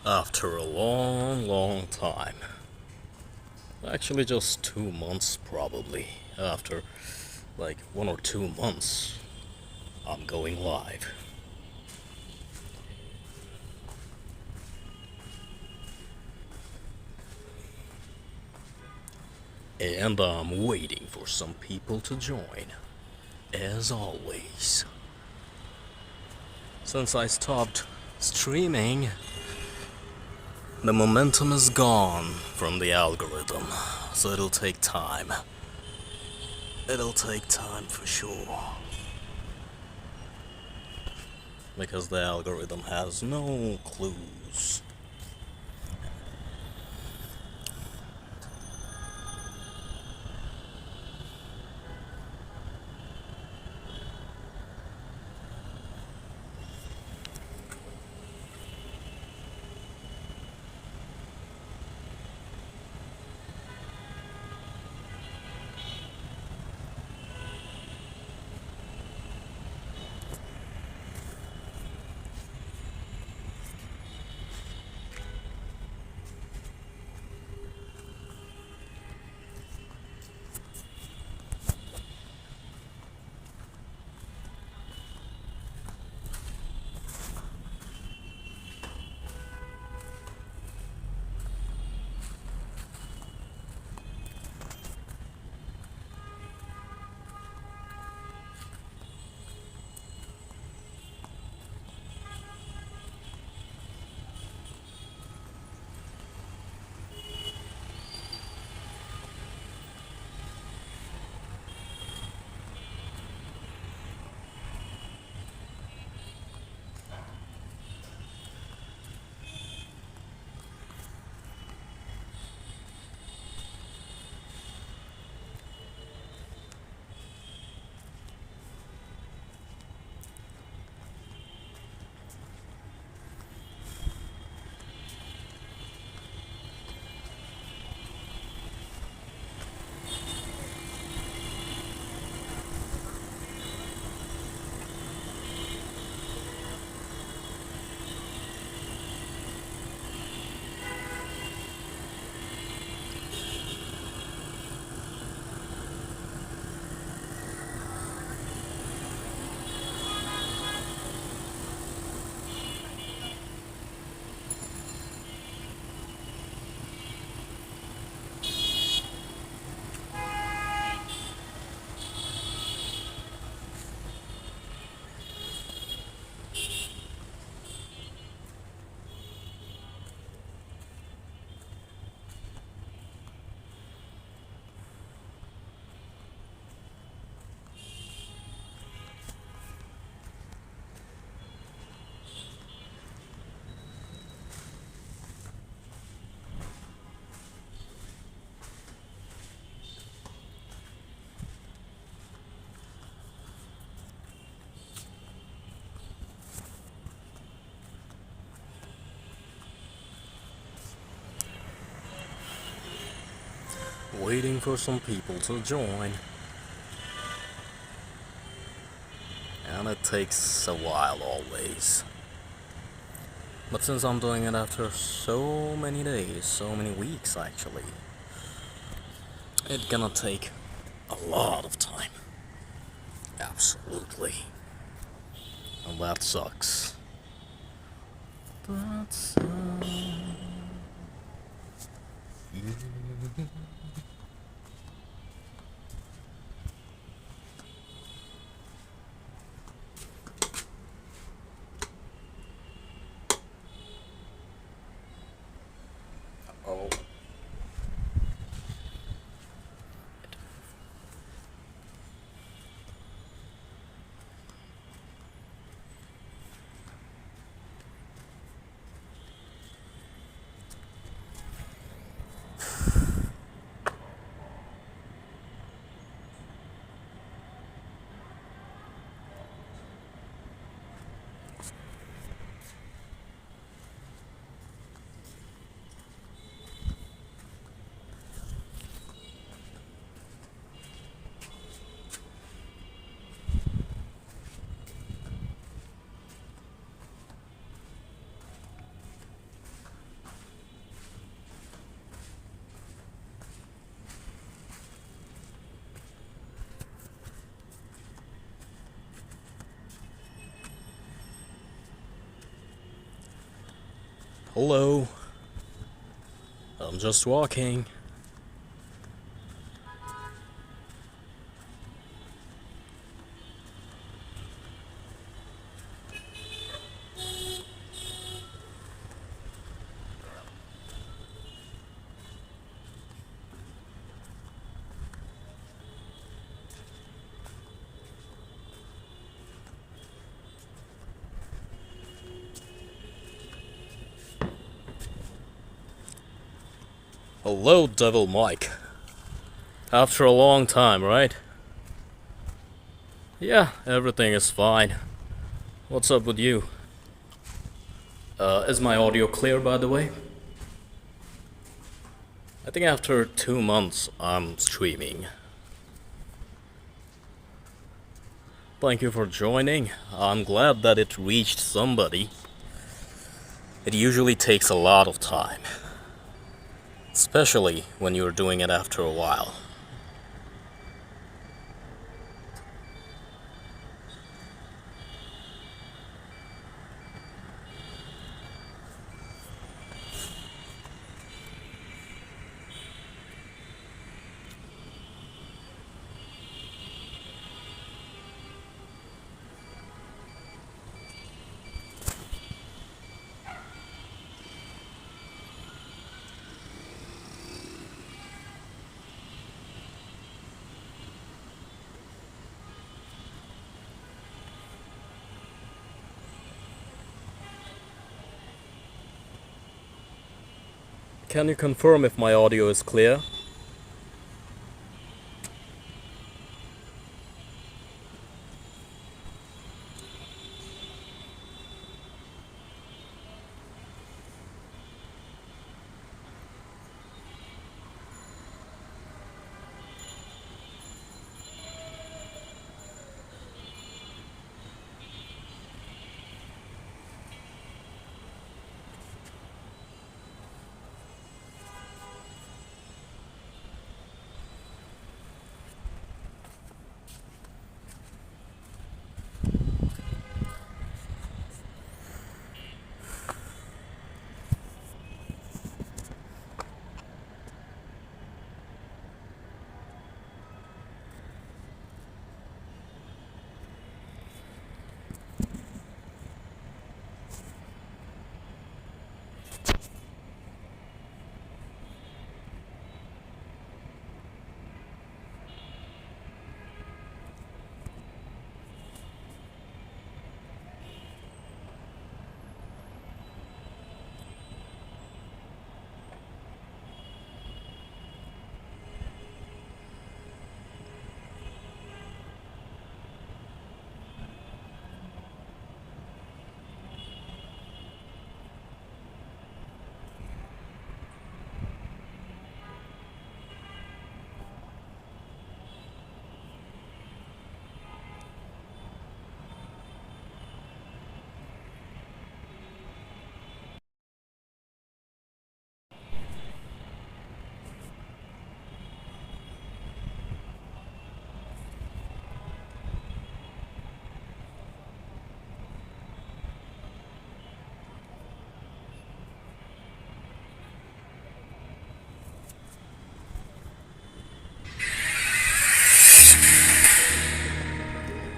After a long, long time. Actually, just 2 months probably. After like 1 or 2 months, I'm going live. And I'm waiting for some people to join. As always. Since I stopped streaming, the momentum is gone from the algorithm. So it'll take time. It'll take time for sure. Because the algorithm has no clues. Waiting for some people to join. And it takes a while always. But since I'm doing it after so many days, so many weeks actually, it's gonna take a lot of time. Absolutely. And that sucks. That sucks. Oh. Hello. I'm just walking. Hello, Devil Mike. After a long time, right? Yeah, everything is fine. What's up with you? Is my audio clear, by the way? I think after 2 months, I'm streaming. Thank you for joining. I'm glad that it reached somebody. It usually takes a lot of time. Especially when you're doing it after a while. Can you confirm if my audio is clear?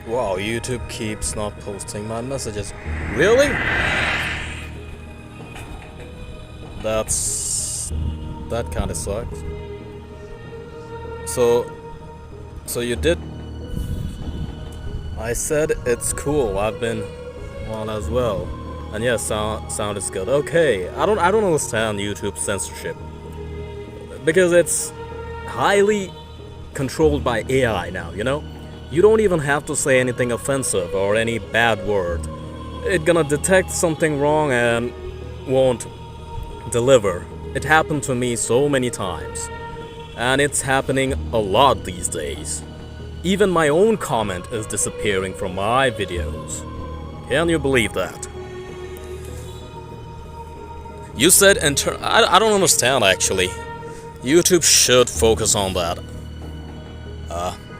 Wow, YouTube keeps not posting my messages. Really? That kinda sucks. So you did. I said it's cool. I've been on as well. And yeah, sound is good. Okay, I don't understand YouTube censorship. Because it's highly controlled by AI now, you know? You don't even have to say anything offensive or any bad word. It's gonna detect something wrong and won't deliver. It happened to me so many times. And it's happening a lot these days. Even my own comment is disappearing from my videos. Can you believe that? You said I don't understand actually. YouTube should focus on that.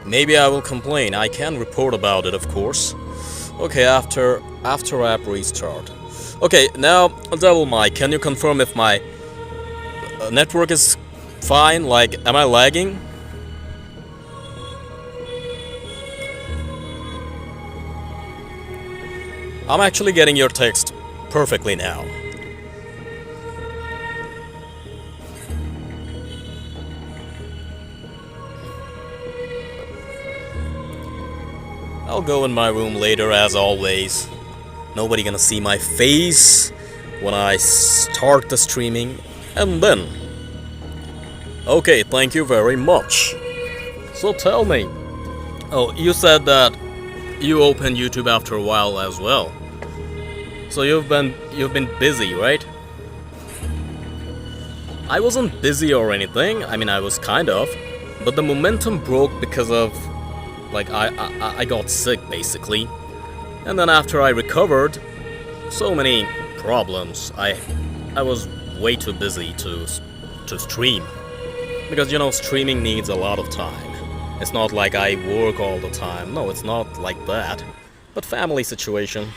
Maybe I will complain. I can report about it, of course. Okay, after app restart. Okay, now, Devil Mike, can you confirm if my network is fine? Like, am I lagging? I'm actually getting your text perfectly now. I'll go in my room later as always. Nobody gonna see my face when I start the streaming, and then... Okay, thank you very much. So tell me... Oh, you said that you opened YouTube after a while as well. So you've been busy, right? I wasn't busy or anything. I mean, I was kind of, but the momentum broke because of, like, I got sick basically, and then after I recovered, so many problems. I was way too busy to stream, because you know streaming needs a lot of time. It's not like I work all the time. No, it's not like that. But family situation.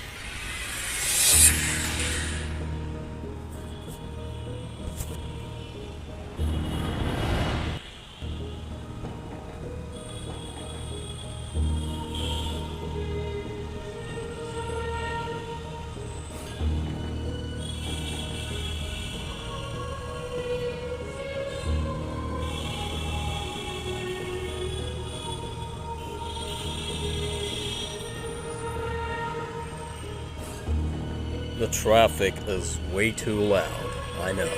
The traffic is way too loud, I know.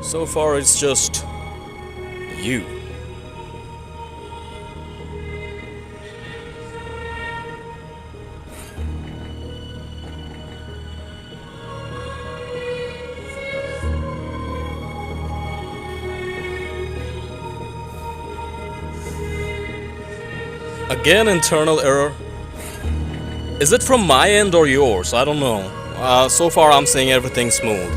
So far it's just... you. Again, internal error. Is it from my end or yours? I don't know. So far I'm seeing everything smooth.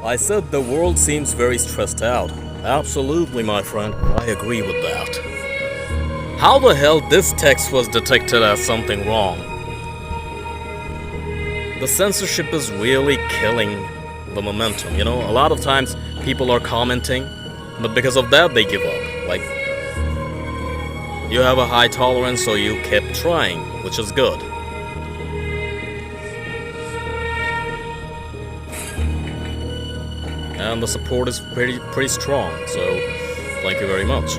I said the world seems very stressed out. Absolutely, my friend. I agree with that. How the hell this text was detected as something wrong? The censorship is really killing the momentum, you know? A lot of times people are commenting, but because of that they give up. Like, you have a high tolerance, so you kept trying, which is good. And the support is pretty strong, so thank you very much.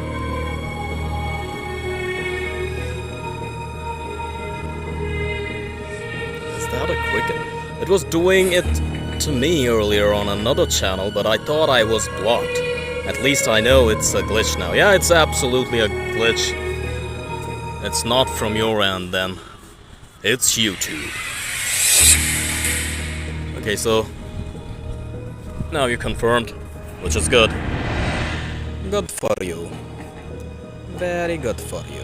Is that a cricket? It was doing it to me earlier on another channel, but I thought I was blocked. At least I know it's a glitch now. Yeah, it's absolutely a glitch. It's not from your end then. It's YouTube. Okay, so now you're confirmed, which is good. Good for you. Very good for you.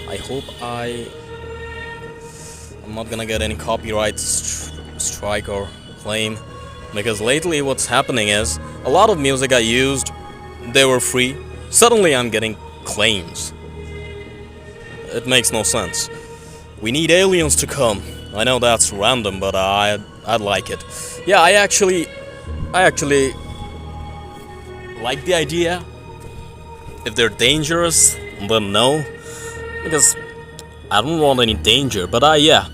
I hope I'm not gonna get any copyright strike or claim, because lately what's happening is a lot of music I used, they were free. Suddenly I'm getting claims. It makes no sense. We need aliens to come. I know that's random, but I'd like it. Yeah, I actually like the idea. If they're dangerous, then no, because I don't want any danger. But yeah.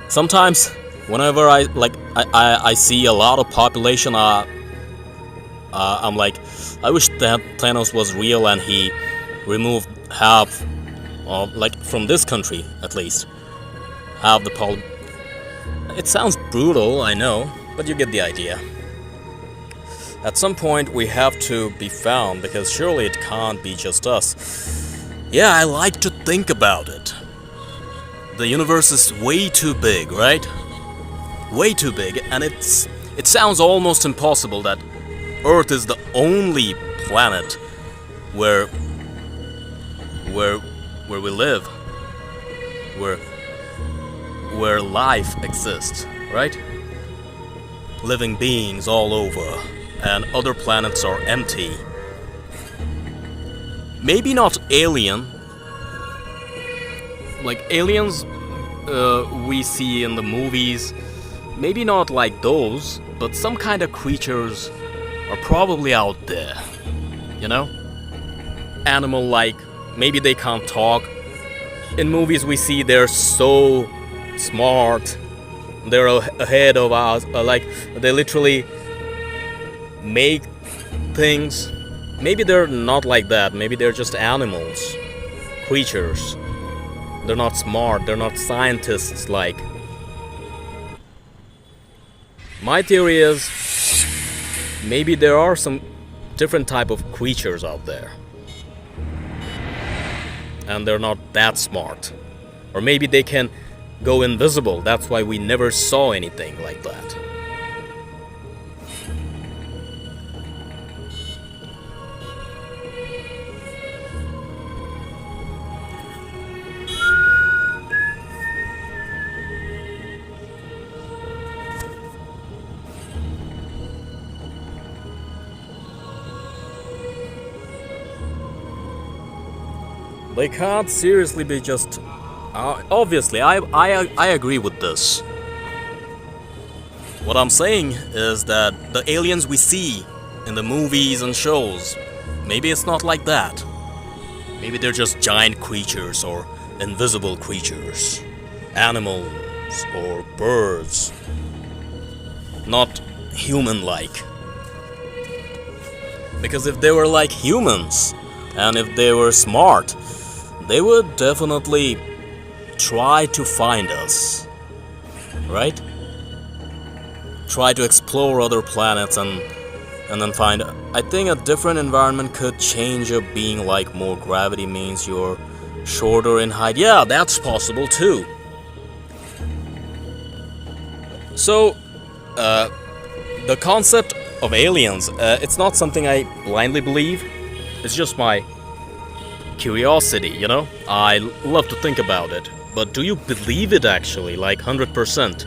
Sometimes, whenever I see a lot of population, I'm like, I wish that Thanos was real and he removed half, like from this country at least, half the It sounds brutal, I know, but you get the idea. At some point we have to be found, because surely it can't be just us. Yeah, I like to think about it. The universe is way too big, right? Way too big, and it sounds almost impossible that Earth is the only planet where where where we live, where life exists, right? Living beings all over, and other planets are empty. Maybe not alien, like aliens we see in the movies, maybe not like those, but some kind of creatures are probably out there, you know? Animal like, maybe they can't talk. In movies we see they're so smart, they're ahead of us, like they literally make things. Maybe they're not like that, maybe they're just animals, creatures. They're not smart, they're not scientists like. My theory is maybe there are some different type of creatures out there. And they're not that smart. Or maybe they can go invisible, that's why we never saw anything like that. They can't seriously be just... obviously, I agree with this. What I'm saying is that the aliens we see in the movies and shows, maybe it's not like that. Maybe they're just giant creatures or invisible creatures. Animals or birds. Not human-like. Because if they were like humans, and if they were smart, they would definitely try to find us, right? Try to explore other planets and then find... I think a different environment could change a being, like more gravity means you're shorter in height. Yeah, that's possible too. So, the concept of aliens, it's not something I blindly believe. It's just my curiosity, you know? I love to think about it. But do you believe it actually, like 100%?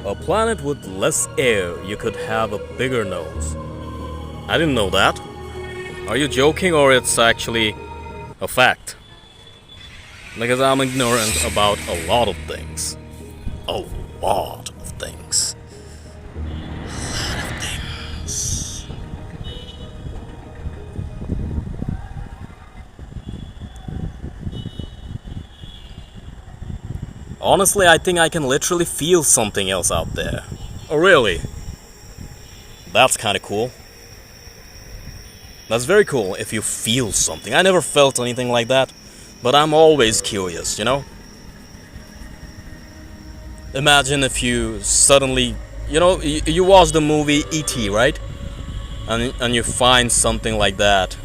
A planet with less air, you could have a bigger nose. I didn't know that. Are you joking or it's actually a fact? Because I'm ignorant about a lot of things. A lot of things. A lot of things. Honestly, I think I can literally feel something else out there. Oh, really? That's kind of cool. That's very cool if you feel something. I never felt anything like that, but I'm always curious, you know? Imagine if you suddenly, you know, you watch the movie E.T., right? And you find something like that.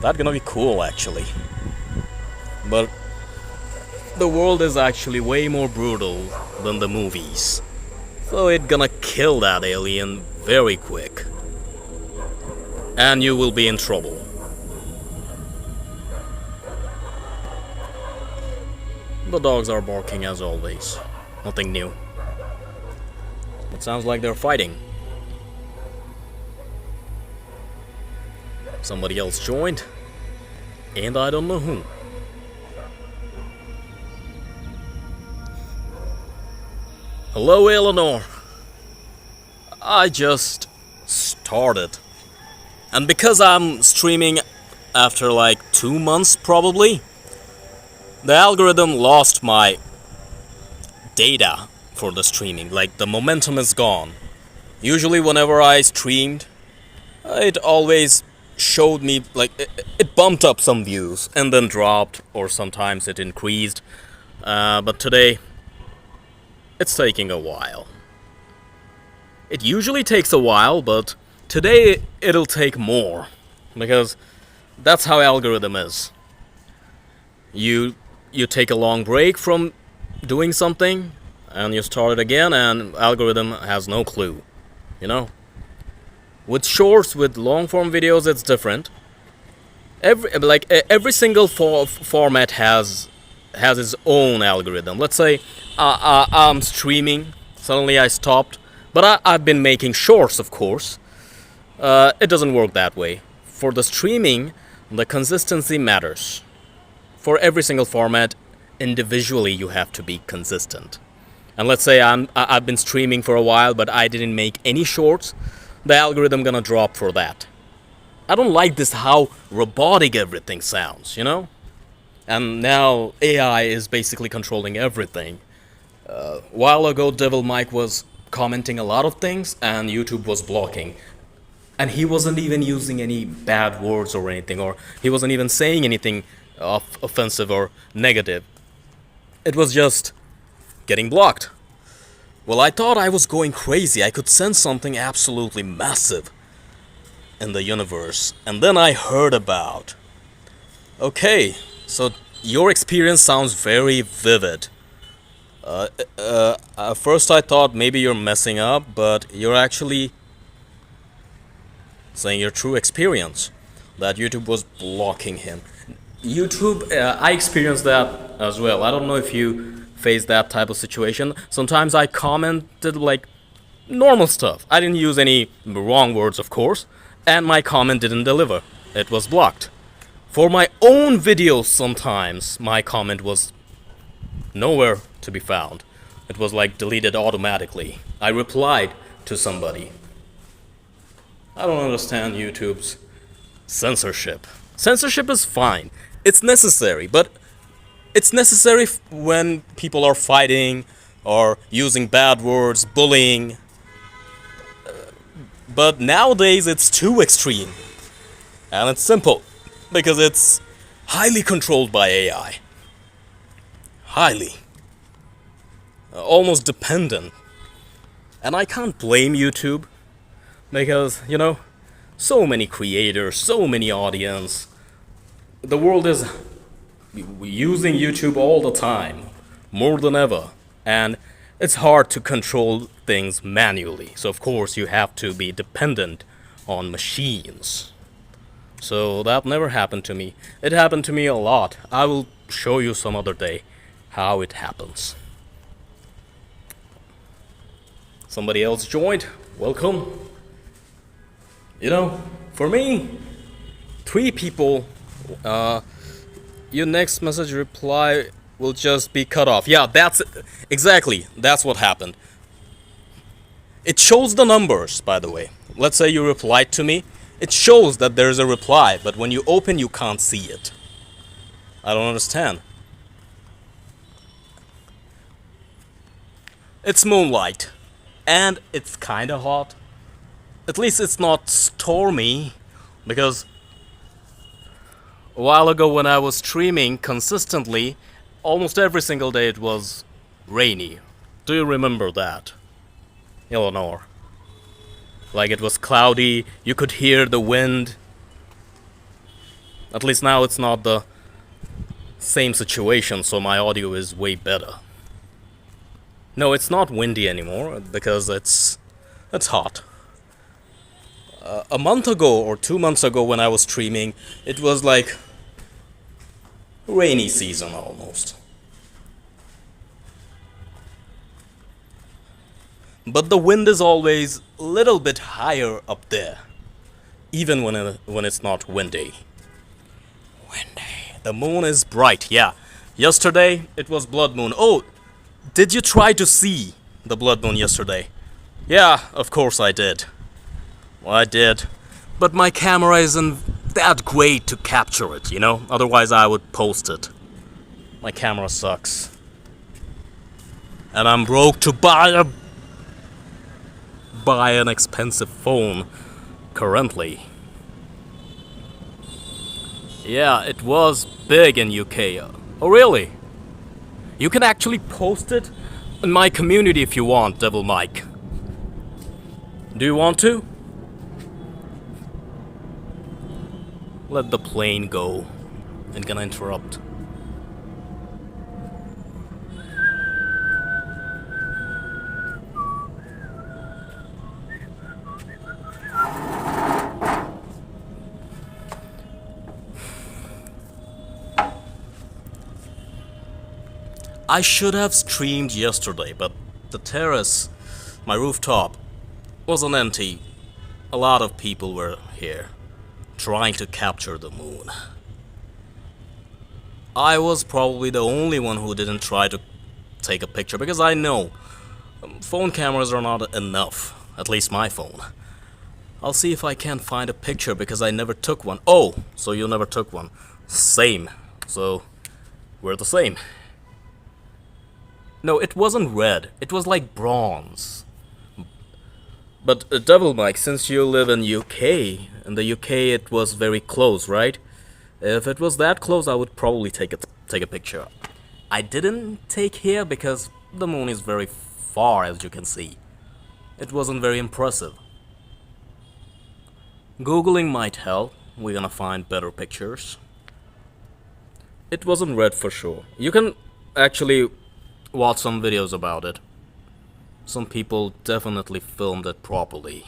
That's gonna be cool, actually. But the world is actually way more brutal than the movies. So it's gonna kill that alien very quick. And you will be in trouble. The dogs are barking as always. Nothing new. It sounds like they're fighting. Somebody else joined. And I don't know who. Hello, Eleanor. I just started. And because I'm streaming after like 2 months probably, the algorithm lost my data for the streaming. Like the momentum is gone. Usually whenever I streamed, it always showed me, like, it bumped up some views and then dropped, or sometimes it increased. But today, it's taking a while. It usually takes a while, but today it'll take more. Because that's how algorithm is. You take a long break from doing something, and you start it again, and algorithm has no clue. You know? With shorts, with long form videos, it's different. Every single format has its own algorithm. Let's say I'm streaming, suddenly I stopped, but I've been making shorts, of course. It doesn't work that way. For the streaming, the consistency matters. For every single format, individually you have to be consistent. And let's say I've been streaming for a while, but I didn't make any shorts, the algorithm gonna drop for that. I don't like this how robotic everything sounds, you know? And now AI is basically controlling everything. A while ago, Devil Mike was commenting a lot of things, and YouTube was blocking. And he wasn't even using any bad words or anything, or he wasn't even saying anything offensive or negative. It was just getting blocked. Well, I thought I was going crazy. I could sense something absolutely massive in the universe. And then I heard about. Okay, so your experience sounds very vivid. At first I thought maybe you're messing up, but you're actually saying your true experience. That YouTube was blocking him. YouTube, I experienced that as well. I don't know if you face that type of situation. Sometimes I commented like normal stuff. I didn't use any wrong words, of course, and my comment didn't deliver. It was blocked. For my own videos, sometimes my comment was nowhere to be found. It was like deleted automatically. I replied to somebody. I don't understand YouTube's censorship. Censorship is fine. It's necessary, but it's necessary when people are fighting or using bad words, bullying. But nowadays it's too extreme. And it's simple, because it's highly controlled by AI. Highly. Almost dependent. And I can't blame YouTube, because, you know, so many creators, so many audience. The world is using YouTube all the time, more than ever, and it's hard to control things manually. So of course you have to be dependent on machines. So that never happened to me. It happened to me a lot. I will show you some other day how it happens. Somebody else joined. Welcome. You know, for me, 3 people, your next message reply will just be cut off. Yeah, that's exactly. That's what happened. It shows the numbers, by the way. Let's say you replied to me. It shows that there's a reply, but when you open, you can't see it. I don't understand. It's moonlight, and it's kinda hot. At least it's not stormy, because a while ago when I was streaming consistently, almost every single day it was rainy. Do you remember that? Eleanor. Like it was cloudy, you could hear the wind. At least now it's not the same situation, so my audio is way better. No, it's not windy anymore, because it's hot. A month ago or 2 months ago when I was streaming, it was like rainy season almost. But the wind is always a little bit higher up there, even when it's not windy. Windy. The moon is bright, yeah. Yesterday it was blood moon. Oh, did you try to see the blood moon yesterday? Yeah, of course I did. Well, I did. But my camera isn't that great to capture it, you know? Otherwise I would post it. My camera sucks. And I'm broke to buy an expensive phone currently. Yeah, it was big in UK. Oh, really? You can actually post it in my community if you want, Devil Mike. Do you want to? Let the plane go. Ain't gonna interrupt. I should have streamed yesterday, but the terrace, my rooftop, wasn't empty. A lot of people were here, trying to capture the moon. I was probably the only one who didn't try to take a picture, because I know phone cameras are not enough, at least my phone. I'll see if I can find a picture, because I never took one. Oh, so you never took one. Same. So, we're the same. No, it wasn't red. It was like bronze. But Devil Mike, since you live in UK, in the UK it was very close, right? If it was that close, I would probably take a picture. I didn't take here because the moon is very far, as you can see. It wasn't very impressive. Googling might help. We're gonna find better pictures. It wasn't red for sure. You can actually watch some videos about it. Some people definitely filmed it properly.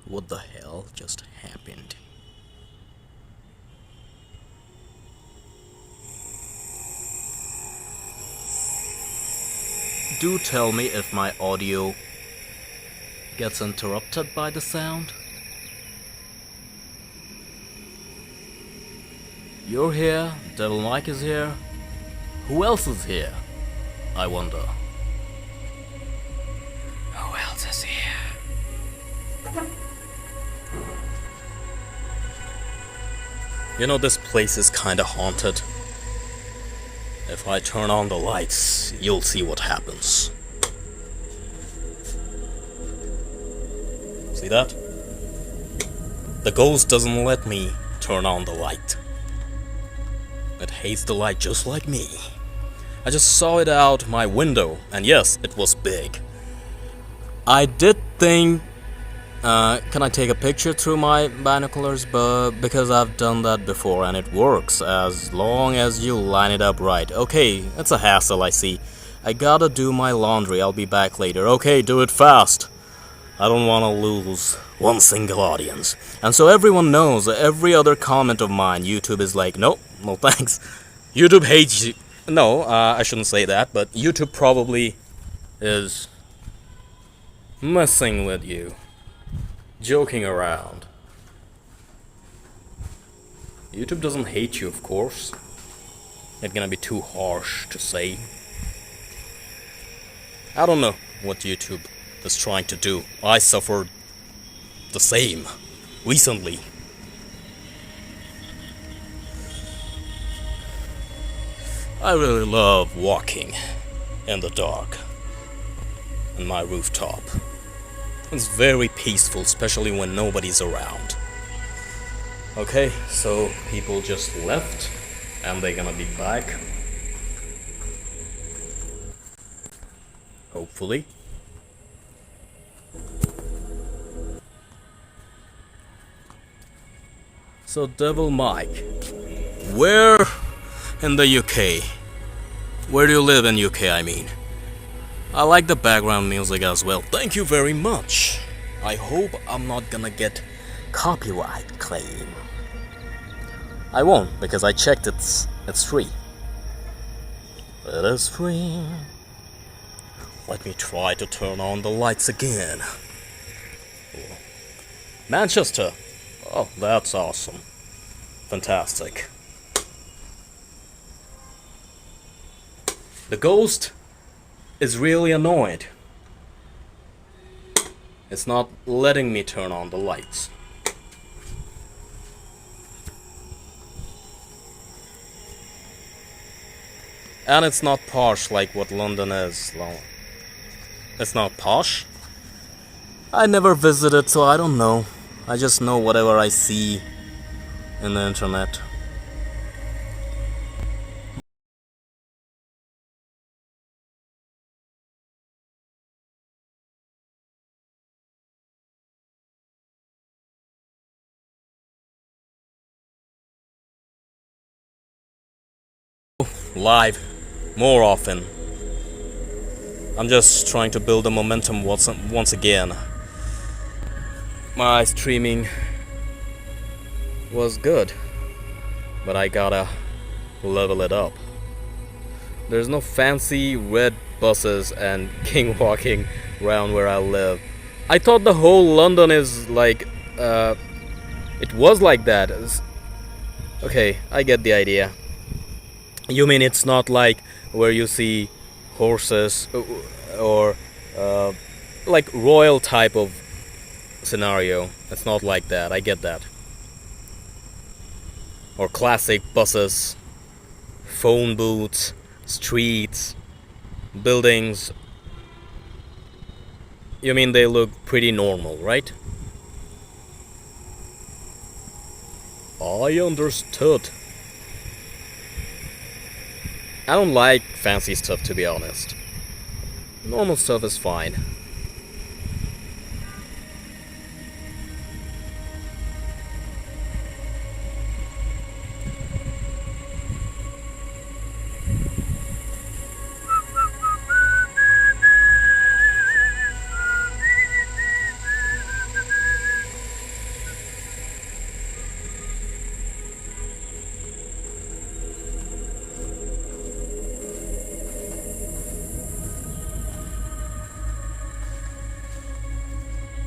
What the hell just happened? Do tell me if my audio gets interrupted by the sound. You're here, Devil Mike is here. Who else is here? I wonder. Who else is here? You know, this place is kinda haunted. If I turn on the lights, you'll see what happens. See that? The ghost doesn't let me turn on the light. It hates the light just like me. I just saw it out my window, and yes, it was big. I did think, can I take a picture through my binoculars? But because I've done that before and it works as long as you line it up right. Okay, it's a hassle, I see. I gotta do my laundry, I'll be back later. Okay, do it fast. I don't wanna lose one single audience. And so everyone knows, every other comment of mine, YouTube is like, nope, no thanks. YouTube hates you. No, I shouldn't say that, but YouTube probably is messing with you. Joking around. YouTube doesn't hate you, of course. It's gonna be too harsh to say. I don't know what YouTube is trying to do. I suffered the same recently. I really love walking in the dark on my rooftop. It's very peaceful, especially when nobody's around. Okay, so people just left and they're gonna be back. Hopefully. So Devil Mike, where in the UK? Where do you live in UK, I mean? I like the background music as well. Thank you very much. I hope I'm not gonna get copyright claim. I won't, because I checked it's free. It is free. Let me try to turn on the lights again. Manchester. Oh, that's awesome. Fantastic. The ghost is really annoyed. It's not letting me turn on the lights. And it's not posh like what London is. It's not posh? I never visited, so I don't know. I just know whatever I see in the internet. Live more often. I'm just trying to build a momentum once again. My streaming was good, but I gotta level it up. There's no fancy red buses and king walking around where I live. I thought the whole London is like, it was like that. Okay, I get the idea. You mean it's not like where you see horses or like royal type of scenario? It's not like that. I get that. Or classic buses, phone booths, streets, buildings. You mean they look pretty normal, right? I understood. I don't like fancy stuff, to be honest. Normal stuff is fine.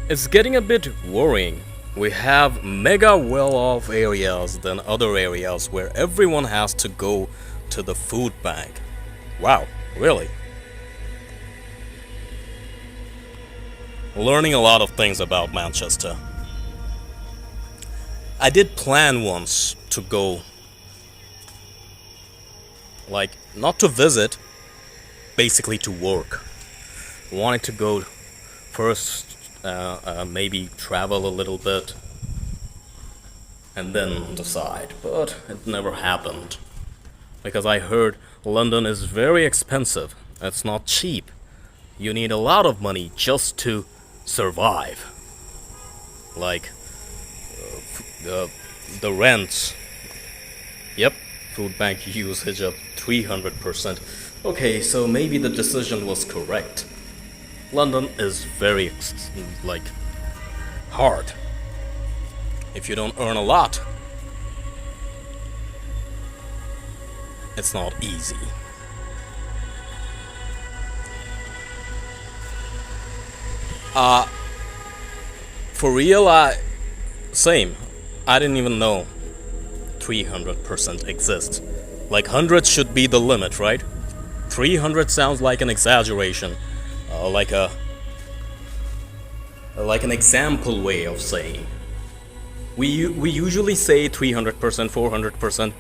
It's getting a bit worrying. We have mega well-off areas than other areas where everyone has to go to the food bank. Wow, really? Learning a lot of things about Manchester. I did plan once to go, like, not to visit, basically to work. Wanted to go first, maybe travel a little bit, and then decide, but it never happened. Because I heard London is very expensive. It's not cheap. You need a lot of money just to survive. Like the rents. Yep, food bank usage of 300%. Okay, so maybe the decision was correct. London is very like hard. If you don't earn a lot, it's not easy. For real, same. I didn't even know 300% exists. Like 100 should be the limit, right? 300 sounds like an exaggeration, like an example way of saying. We usually say 300%, 400%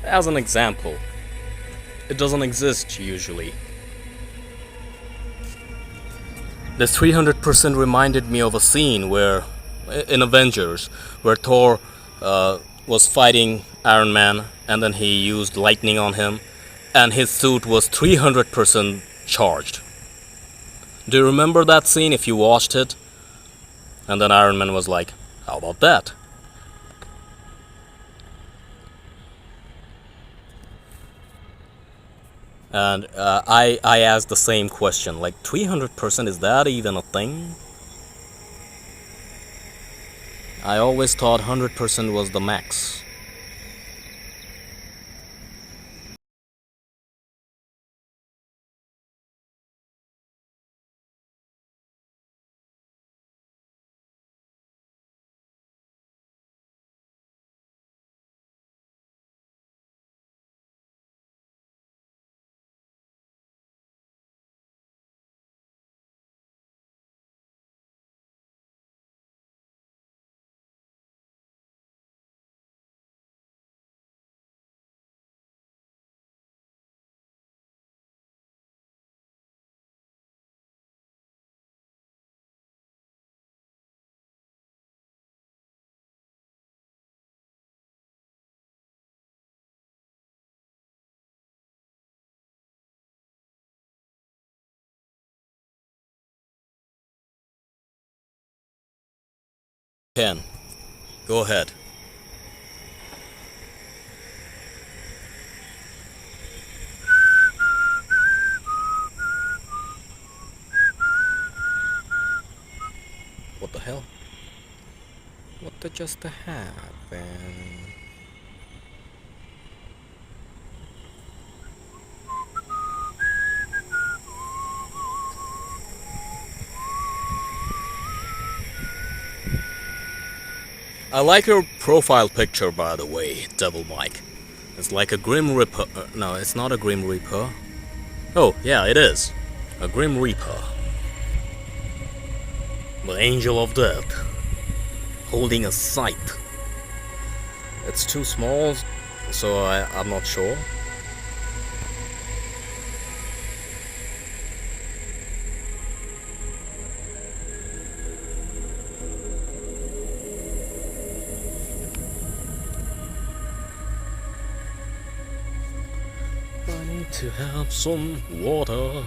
as an example. It doesn't exist usually. This 300% reminded me of a scene where, in Avengers, where Thor was fighting Iron Man, and then he used lightning on him, and his suit was 300% charged. Do you remember that scene if you watched it? And then Iron Man was like, how about that? And I asked the same question, like 300%, is that even a thing? I always thought 100% was the max. Ken, go ahead. What the hell? What did just happen? I like your profile picture, by the way, Devil Mike. It's like a Grim Reaper. No, it's not a Grim Reaper. Oh, yeah, it is. A Grim Reaper. The Angel of Death. Holding a scythe. It's too small, so I'm not sure. I need to have some water.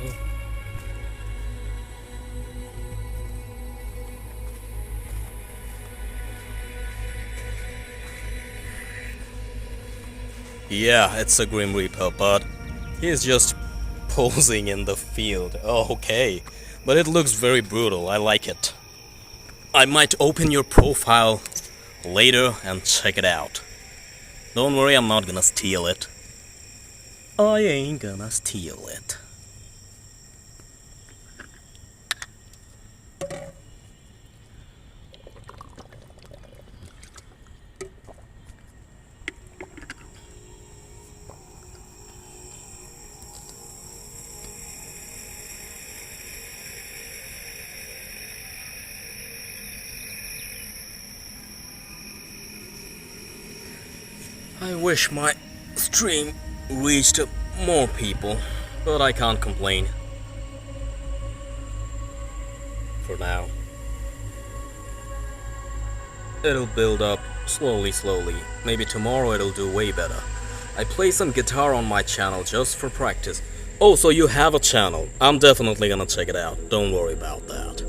Yeah, it's a Grim Reaper, but he's just posing in the field. Oh, okay. But it looks very brutal, I like it. I might open your profile later and check it out. Don't worry, I'm not gonna steal it. I ain't gonna steal it. I wish my stream reached more people, but I can't complain. For now. It'll build up slowly. Maybe tomorrow it'll do way better. I play some guitar on my channel just for practice. Oh, so you have a channel. I'm definitely gonna check it out. Don't worry about that.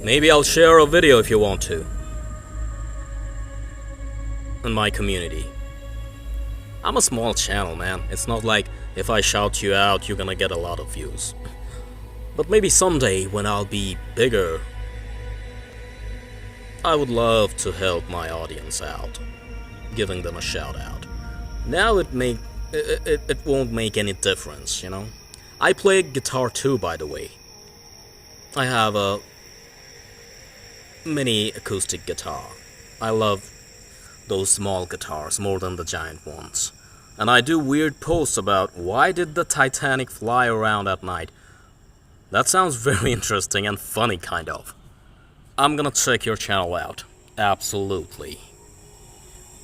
Maybe I'll share a video if you want to. In my community. I'm a small channel, man. It's not like if I shout you out, you're gonna get a lot of views. But maybe someday when I'll be bigger, I would love to help my audience out, giving them a shout out. Now it won't make any difference, you know? I play guitar too, by the way. I have a mini acoustic guitar. I love those small guitars more than the giant ones. And I do weird posts about why did the Titanic fly around at night. That sounds very interesting and funny, kind of. I'm gonna check your channel out. Absolutely.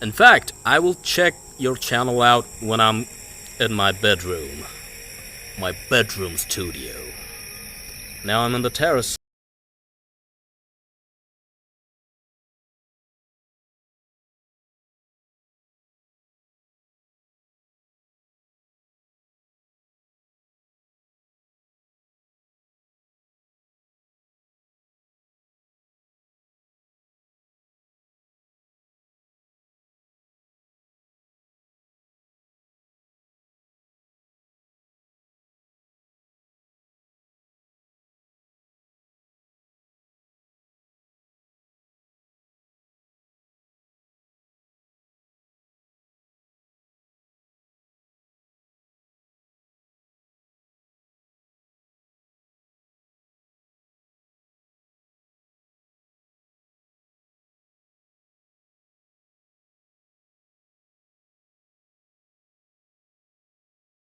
In fact, I will check your channel out when I'm in my bedroom. My bedroom studio. Now I'm on the terrace.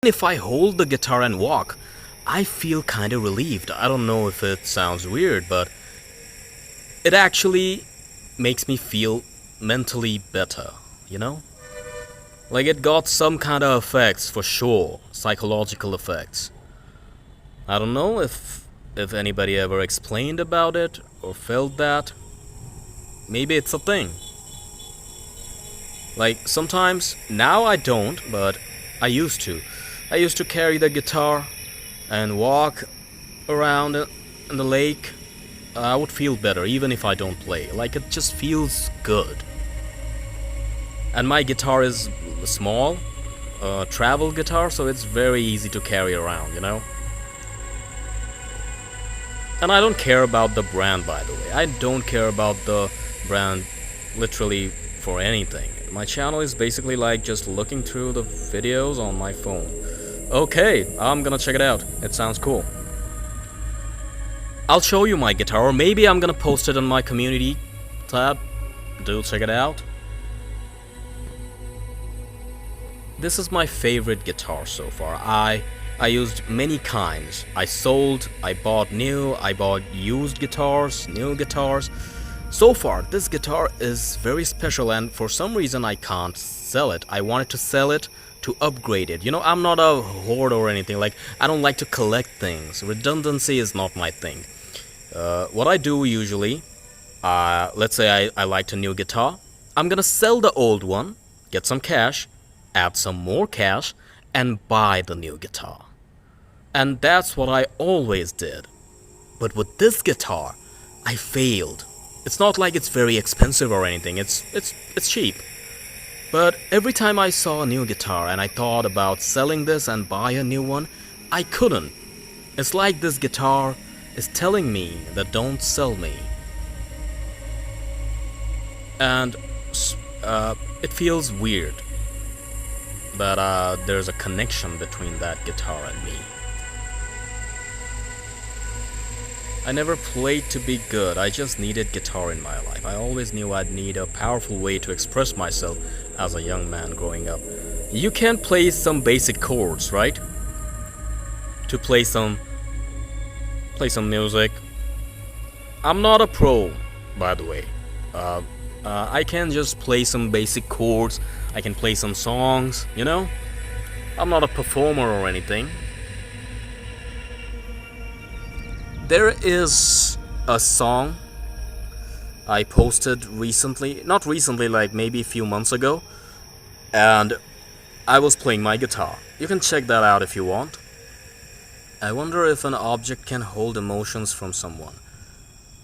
If I hold the guitar and walk, I feel kinda relieved. I don't know if it sounds weird, but it actually makes me feel mentally better, you know? Like it got some kind of effects for sure, psychological effects. I don't know if anybody ever explained about it or felt that. Maybe it's a thing. Like sometimes, now I don't, but I used to. I used to carry the guitar and walk around in the lake I would feel better even if I don't play. Like, it just feels good. And my guitar is small, travel guitar, so it's very easy to carry around, you know? And I don't care about the brand, by the way. I don't care about the brand literally for anything. My channel is basically like just looking through the videos on my phone. Okay, I'm gonna check it out. It sounds cool. I'll show you my guitar, or maybe I'm gonna post it on my community tab. Do check it out. This is my favorite guitar so far. I used many kinds. I sold, I bought new, I bought used guitars, new guitars. So far, this guitar is very special, and for some reason I can't sell it. I wanted to sell it to upgrade it. You know, I'm not a hoard or anything. Like, I don't like to collect things. Redundancy is not my thing. What I do usually, let's say I liked a new guitar. I'm gonna sell the old one, get some cash, add some more cash, and buy the new guitar. And that's what I always did. But with this guitar, I failed. It's not like it's very expensive or anything. It's cheap. But every time I saw a new guitar and I thought about selling this and buy a new one, I couldn't. It's like this guitar is telling me that don't sell me. And it feels weird that there's a connection between that guitar and me. I never played to be good, I just needed guitar in my life. I always knew I'd need a powerful way to express myself as a young man growing up. You can play some basic chords, right? To play some music. I'm not a pro, by the way. I can just play some basic chords. I can play some songs, you know? I'm not a performer or anything. There is a song I posted recently, not recently, like maybe a few months ago, and I was playing my guitar. You can check that out if you want. I wonder if an object can hold emotions from someone.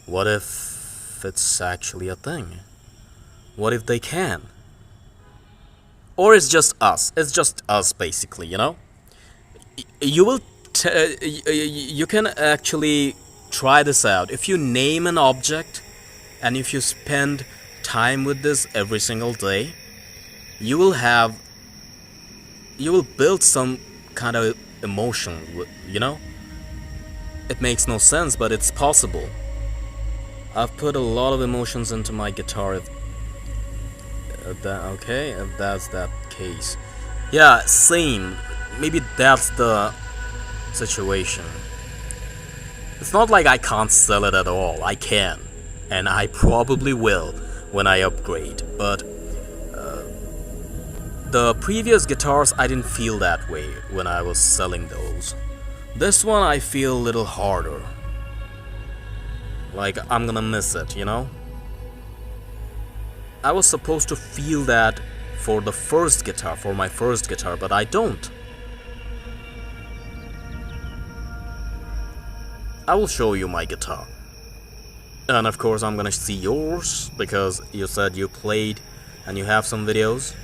What if it's actually a thing? What if they can? Or it's just us. It's just us, basically, you know? You will you can actually try this out. If you name an object and if you spend time with this every single day, you will build some kind of emotion, you know? It makes no sense, but it's possible. I've put a lot of emotions into my guitar. If that's that case. Yeah, same. Maybe that's the situation. It's not like I can't sell it at all. I can. And I probably will when I upgrade. But the previous guitars, I didn't feel that way when I was selling those. This one, I feel a little harder. Like, I'm gonna miss it, you know? I was supposed to feel that for the first guitar, for my first guitar, but I don't. I will show you my guitar. And of course I'm gonna see yours, because you said you played and you have some videos.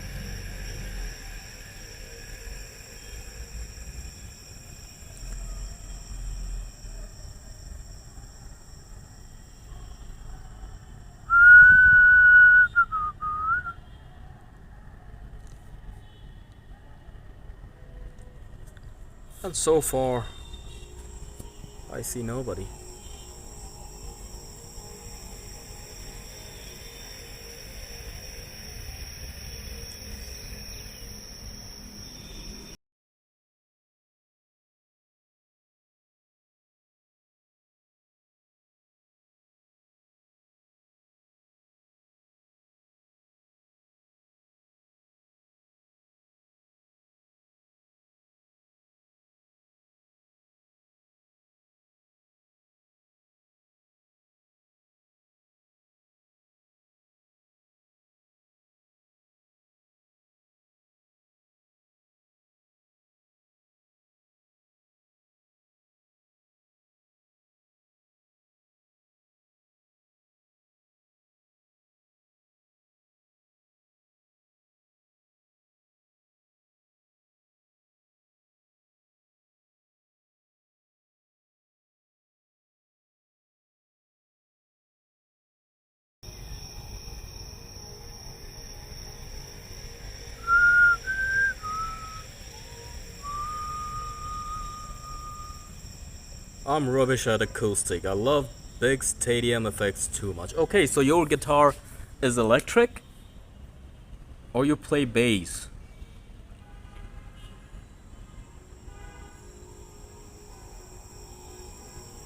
And so far, I see nobody. I'm rubbish at acoustic. I love big stadium effects too much. Okay, so your guitar is electric? Or you play bass?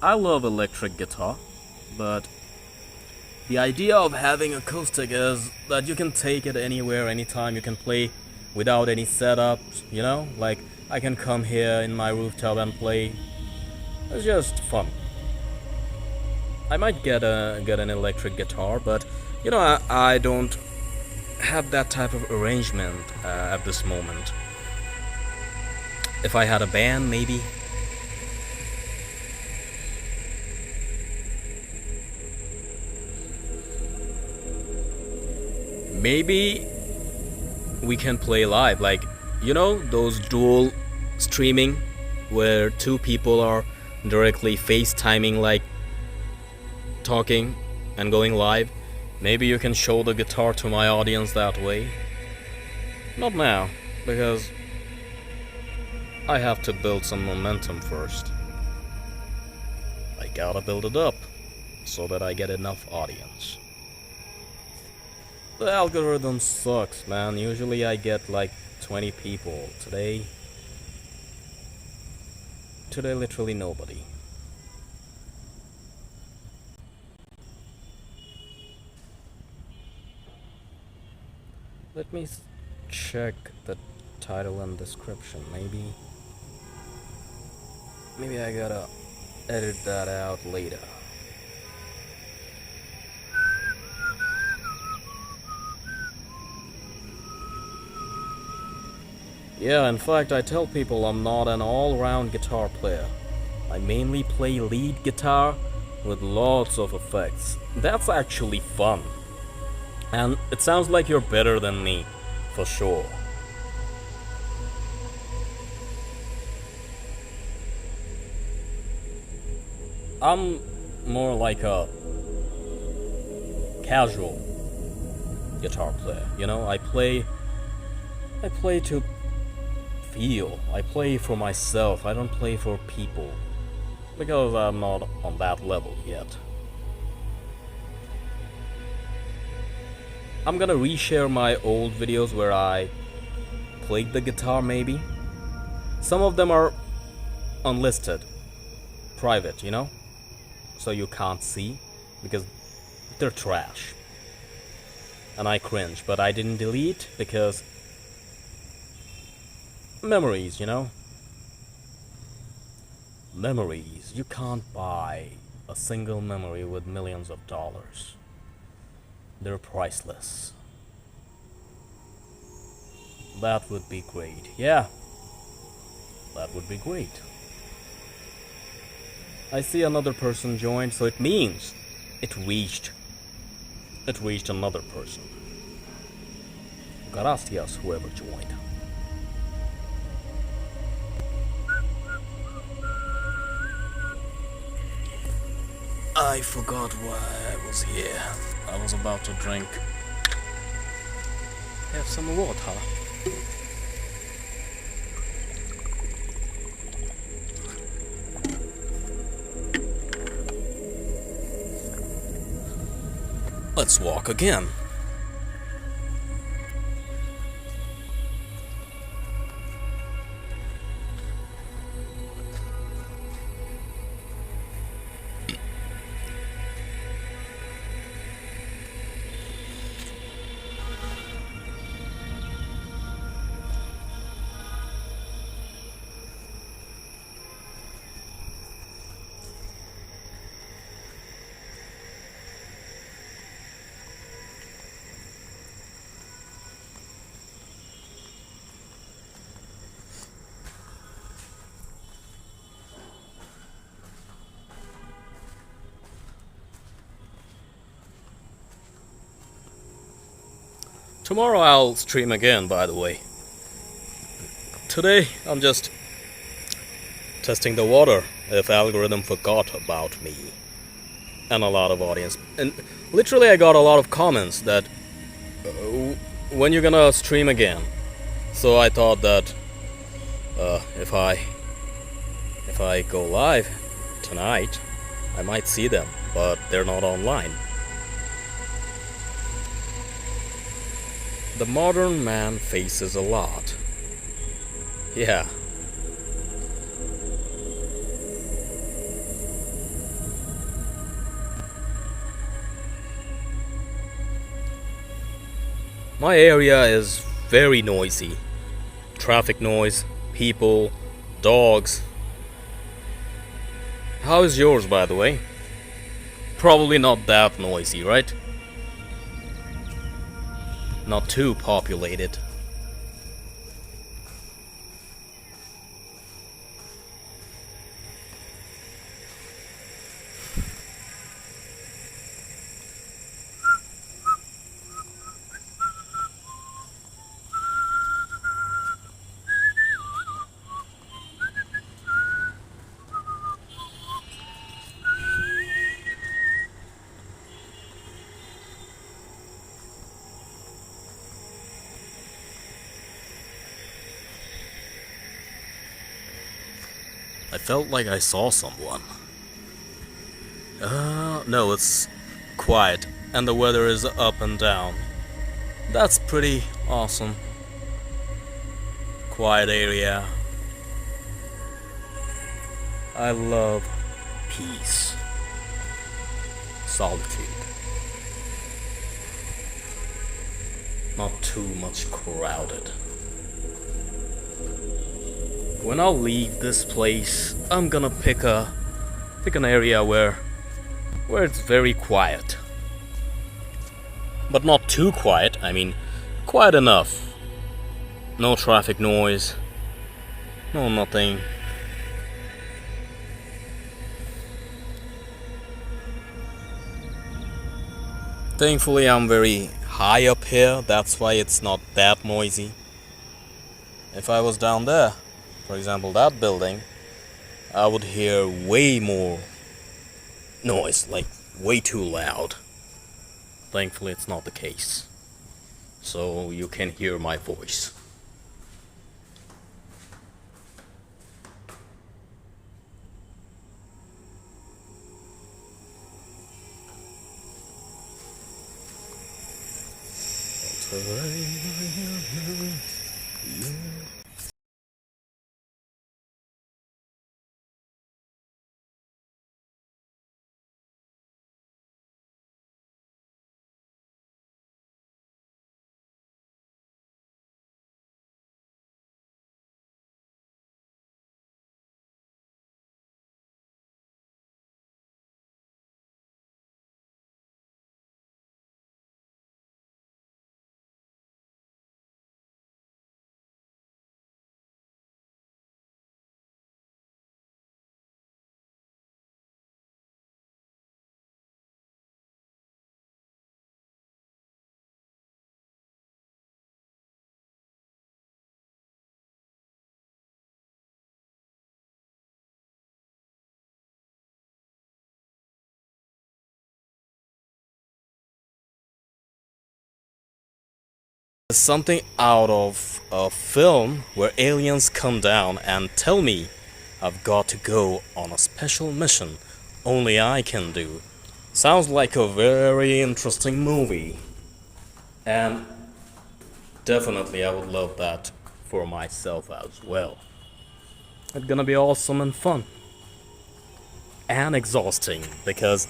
I love electric guitar, but the idea of having acoustic is that you can take it anywhere, anytime. You can play without any setups, you know? Like, I can come here in my rooftop and play. It's just fun. I might get an electric guitar, but you know, I don't have that type of arrangement at this moment. If I had a band, maybe. Maybe we can play live, like, you know, those dual streaming where two people are directly FaceTiming, like talking and going live. Maybe you can show the guitar to my audience that way. Not now, because I have to build some momentum first. I gotta build it up so that I get enough audience. The algorithm sucks, man. Usually I get like 20 people. Today literally nobody. Let me check the title and description. Maybe I gotta edit that out later. Yeah, in fact, I tell people I'm not an all-round guitar player. I mainly play lead guitar with lots of effects. That's actually fun. And it sounds like you're better than me, for sure. I'm more like a casual guitar player, you know? I play to feel. I play for myself. I don't play for people. Because I'm not on that level yet. I'm gonna reshare my old videos where I played the guitar, maybe. Some of them are unlisted, private, you know? So you can't see, because they're trash. And I cringe, but I didn't delete because memories, you know? Memories. You can't buy a single memory with millions of dollars. They're priceless. That would be great. Yeah. That would be great. I see another person joined, so it means it reached another person. Gracias, whoever joined. I forgot why I was here. I was about to drink. Have some water. Let's walk again. Tomorrow I'll stream again, by the way. Today I'm just testing the water if algorithm forgot about me. And a lot of audience. And literally I got a lot of comments that when you're gonna stream again. So I thought that if I go live tonight, I might see them, but they're not online. The modern man faces a lot. Yeah. My area is very noisy. Traffic noise, people, dogs. How is yours, by the way? Probably not that noisy, right? Not too populated. I felt like I saw someone. No, it's quiet and the weather is up and down. That's pretty awesome. Quiet area. I love peace. Solitude. Not too much crowded. When I'll leave this place, I'm gonna pick an area where it's very quiet. But not too quiet, I mean quiet enough. No traffic noise. No nothing. Thankfully I'm very high up here, that's why it's not that noisy. If I was down there, for example that building, I would hear way more noise, like way too loud. Thankfully it's not the case, so you can hear my voice. Something out of a film where aliens come down and tell me I've got to go on a special mission only I can do. Sounds like a very interesting movie. And definitely I would love that for myself as well. It's gonna be awesome and fun. And exhausting because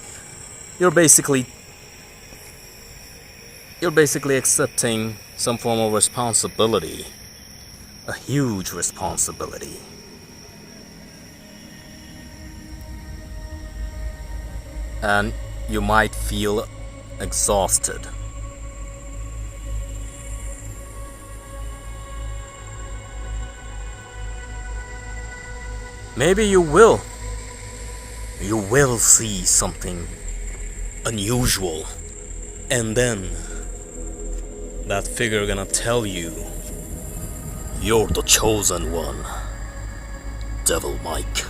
you're basically accepting some form of responsibility, a huge responsibility. And you might feel exhausted. Maybe you will see something unusual, and then that figure gonna tell you you're the chosen one, Devil Mike.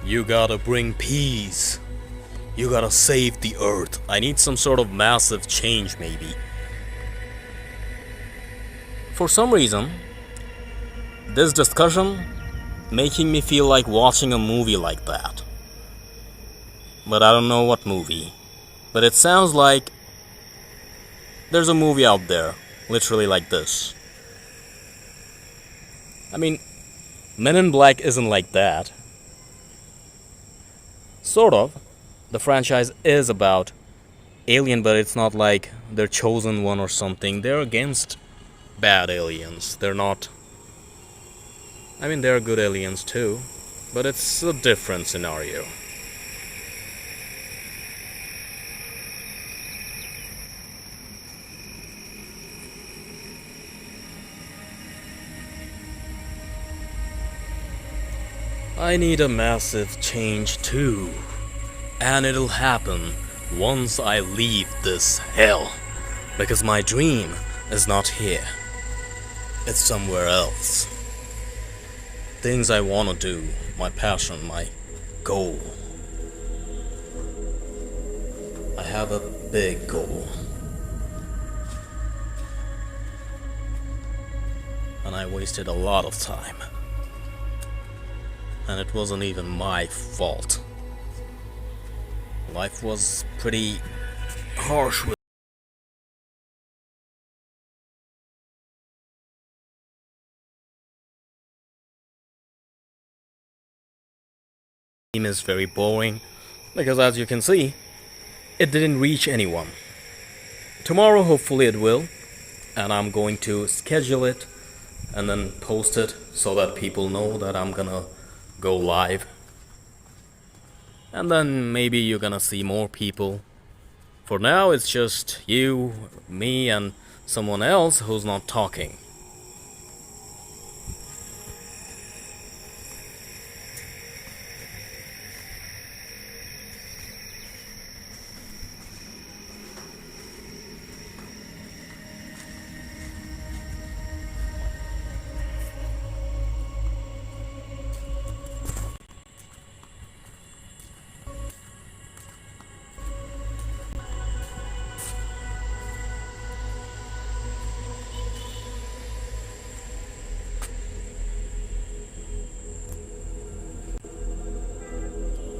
You gotta bring peace. You gotta save the earth. I need some sort of massive change, maybe. For some reason, this discussion making me feel like watching a movie like that. But I don't know what movie. But it sounds like there's a movie out there, literally like this. I mean, Men in Black isn't like that. Sort of. The franchise is about alien, but it's not like they're chosen one or something. They're against bad aliens. They're not. I mean, they're good aliens too, but it's a different scenario. I need a massive change too. And it'll happen once I leave this hell. Because my dream is not here. It's somewhere else. Things I want to do, my passion, my goal. I have a big goal. And I wasted a lot of time. And it wasn't even my fault. Life was pretty harsh with me. Is very boring because, as you can see, it didn't reach anyone. Tomorrow hopefully it will, and I'm going to schedule it and then post it so that people know that I'm gonna go live. And then maybe you're gonna see more people. For now it's just you, me, and someone else who's not talking.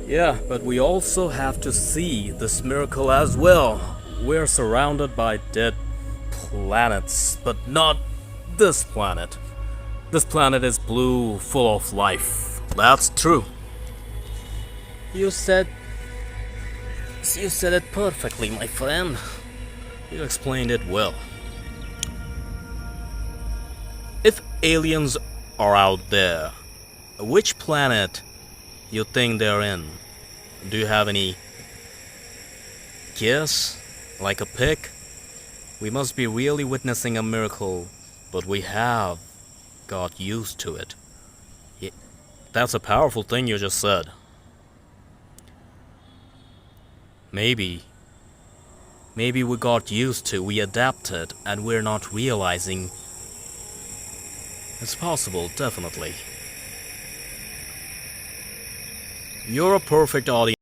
Yeah, but we also have to see this miracle as well. We're surrounded by dead planets, but not this planet. This planet is blue, full of life. That's true. You said it perfectly, my friend. You explained it well. If aliens are out there, which planet you think they're in? Do you have any guess? Like a pick? We must be really witnessing a miracle, but we have got used to it. That's a powerful thing you just said. Maybe we got used to, we adapted, and we're not realizing. It's possible, definitely. You're a perfect audience.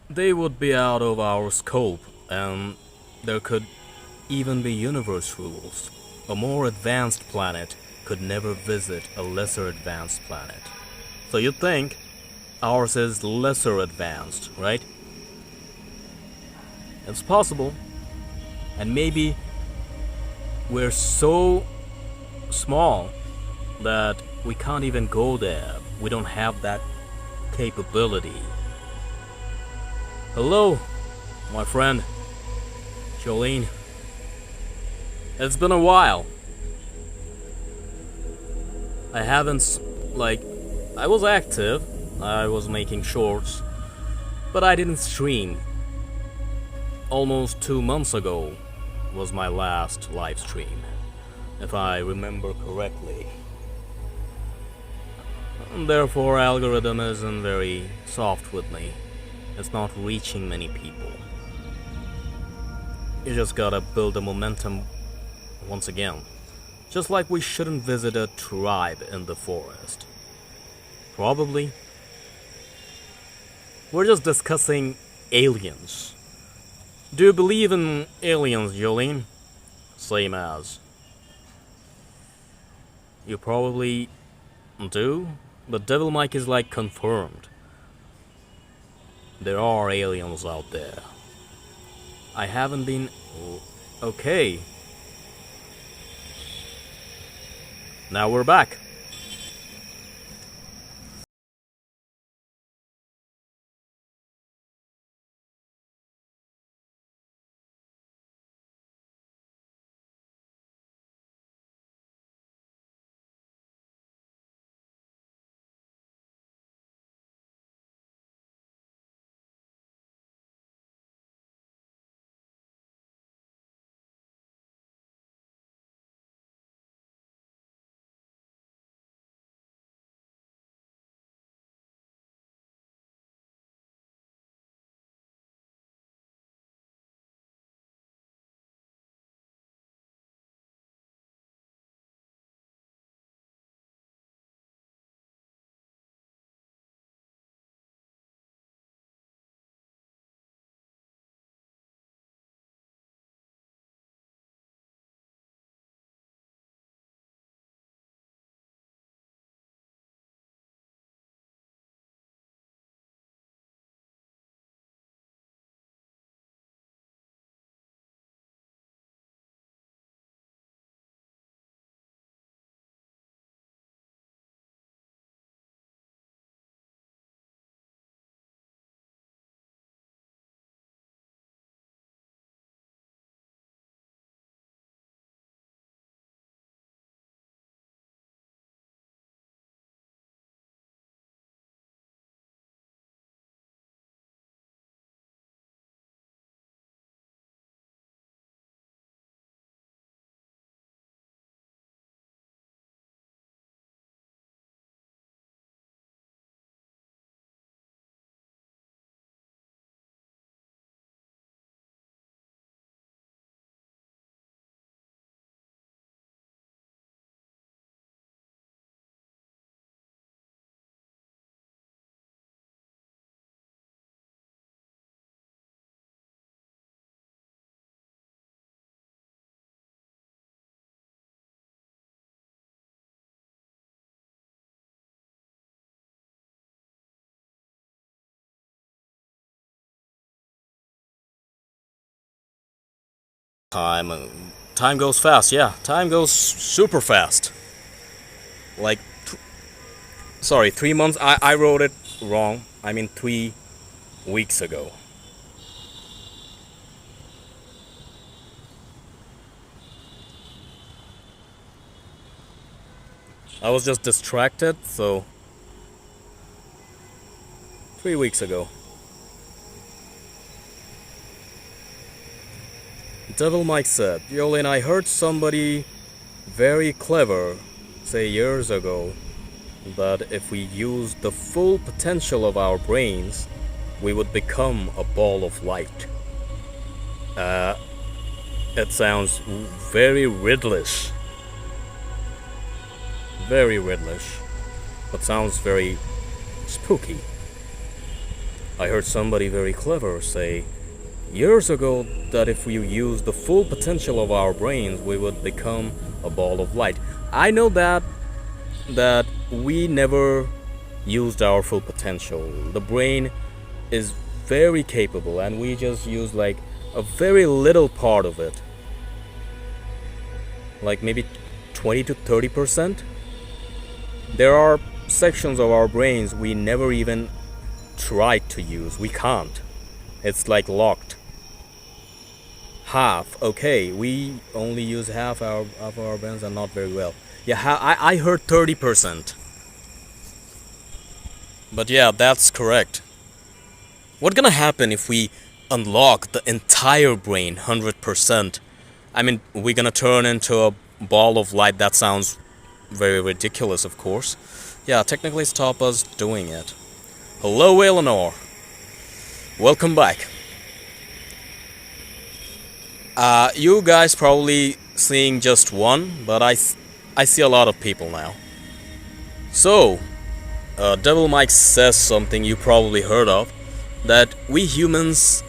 They would be out of our scope, and there could even be universe rules. A more advanced planet could never visit a lesser advanced planet. So you think ours is lesser advanced, right? It's possible. And maybe we're so small that we can't even go there. We don't have that capability. Hello, my friend, Jolene. It's been a while. I haven't, I was active, I was making shorts, but I didn't stream. Almost 2 months ago was my last live stream, if I remember correctly. And therefore, algorithm isn't very soft with me. It's not reaching many people. You just gotta build the momentum once again. Just like we shouldn't visit a tribe in the forest. Probably. We're just discussing aliens. Do you believe in aliens, Jolene? Same as. You probably do, but Devil Mike is like confirmed. There are aliens out there. I haven't been... Okay. Now we're back. Time goes fast, yeah. Time goes super fast. Like, sorry, 3 months. I wrote it wrong. I mean 3 weeks ago. I was just distracted, so 3 weeks ago. Devil Mike said, Yolin, I heard somebody very clever say years ago that if we used the full potential of our brains, we would become a ball of light. It sounds very Riddlish. Very Riddlish. But sounds very spooky. I heard somebody very clever say years ago that if we use the full potential of our brains, we would become a ball of light. I know that we never used our full potential. The brain is very capable, and we just use like a very little part of it, like maybe 20 to 30%. There are sections of our brains we never even tried to use. We can't. It's like locked. Half. Okay, we only use half of our brains and not very well. Yeah, I heard 30%. But yeah, that's correct. What's gonna happen if we unlock the entire brain 100%? I mean, we're gonna turn into a ball of light. That sounds very ridiculous, of course. Yeah, technically stop us doing it. Hello, Eleanor. Welcome back. You guys probably seeing just one, but I see a lot of people now. So, Devil Mike says something you probably heard of, that we humans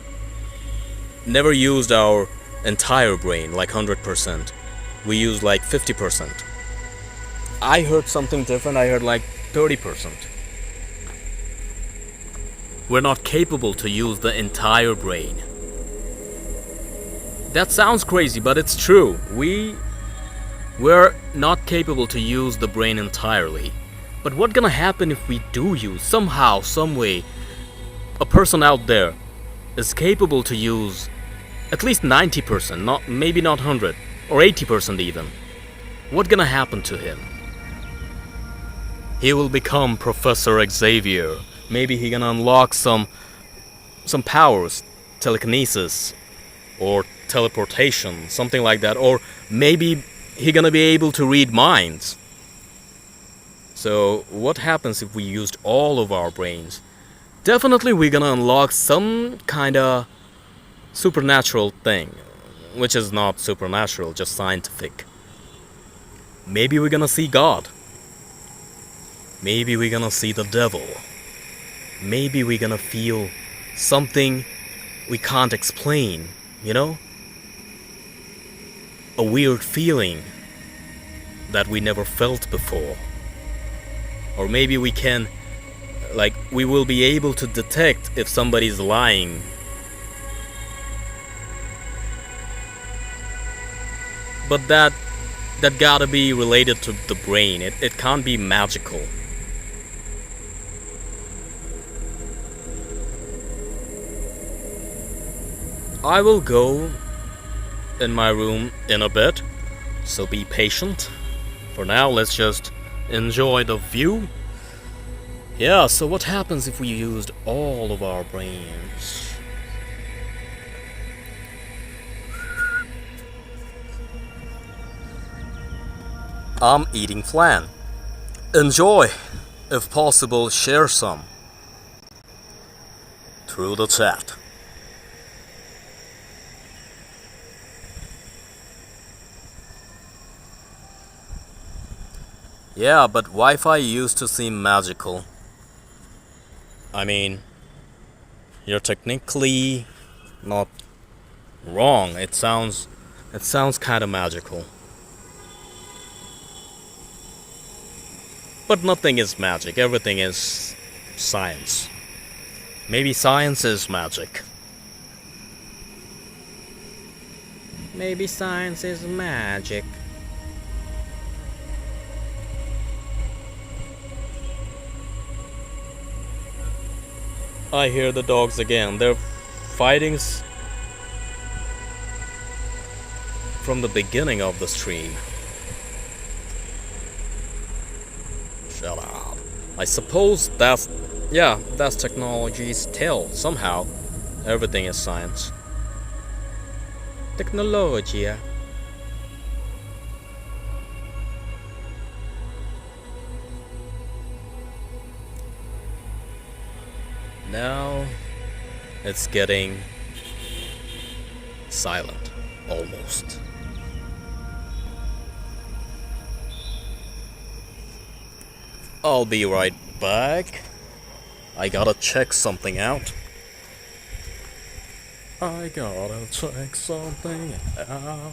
never used our entire brain like 100%. We used like 50%. I heard something different. I heard like 30%. We're not capable to use the entire brain. That sounds crazy, but it's true. We're not capable to use the brain entirely. But what's gonna happen if we do use, somehow, some way, a person out there is capable to use at least 90%, maybe not 100, or 80% even. What's gonna happen to him? He will become Professor Xavier. Maybe he can unlock some powers, telekinesis, or teleportation, something like that. Or maybe he gonna be able to read minds. So what happens if we used all of our brains? Definitely we're gonna unlock some kinda supernatural thing, which is not supernatural, just scientific. Maybe we're gonna see God. Maybe we're gonna see the devil. Maybe we're gonna feel something we can't explain, you know? A weird feeling that we never felt before. Or maybe we can, we will be able to detect if somebody's lying. But that gotta be related to the brain. It can't be magical. I will go in my room in a bit, so be patient. For now, let's just enjoy the view. Yeah, so what happens if we used all of our brains? I'm eating flan. Enjoy. If possible, share some. Through the chat. Yeah, but Wi-Fi used to seem magical. I mean, you're technically not wrong. It sounds kind of magical. But nothing is magic. Everything is science. Maybe science is magic. Maybe science is magic. I hear the dogs again. They're fighting from the beginning of the stream. Shut up. I suppose that's technology still. Somehow, everything is science. Technology. Now it's getting silent, almost. I'll be right back. I gotta check something out. I gotta check something out.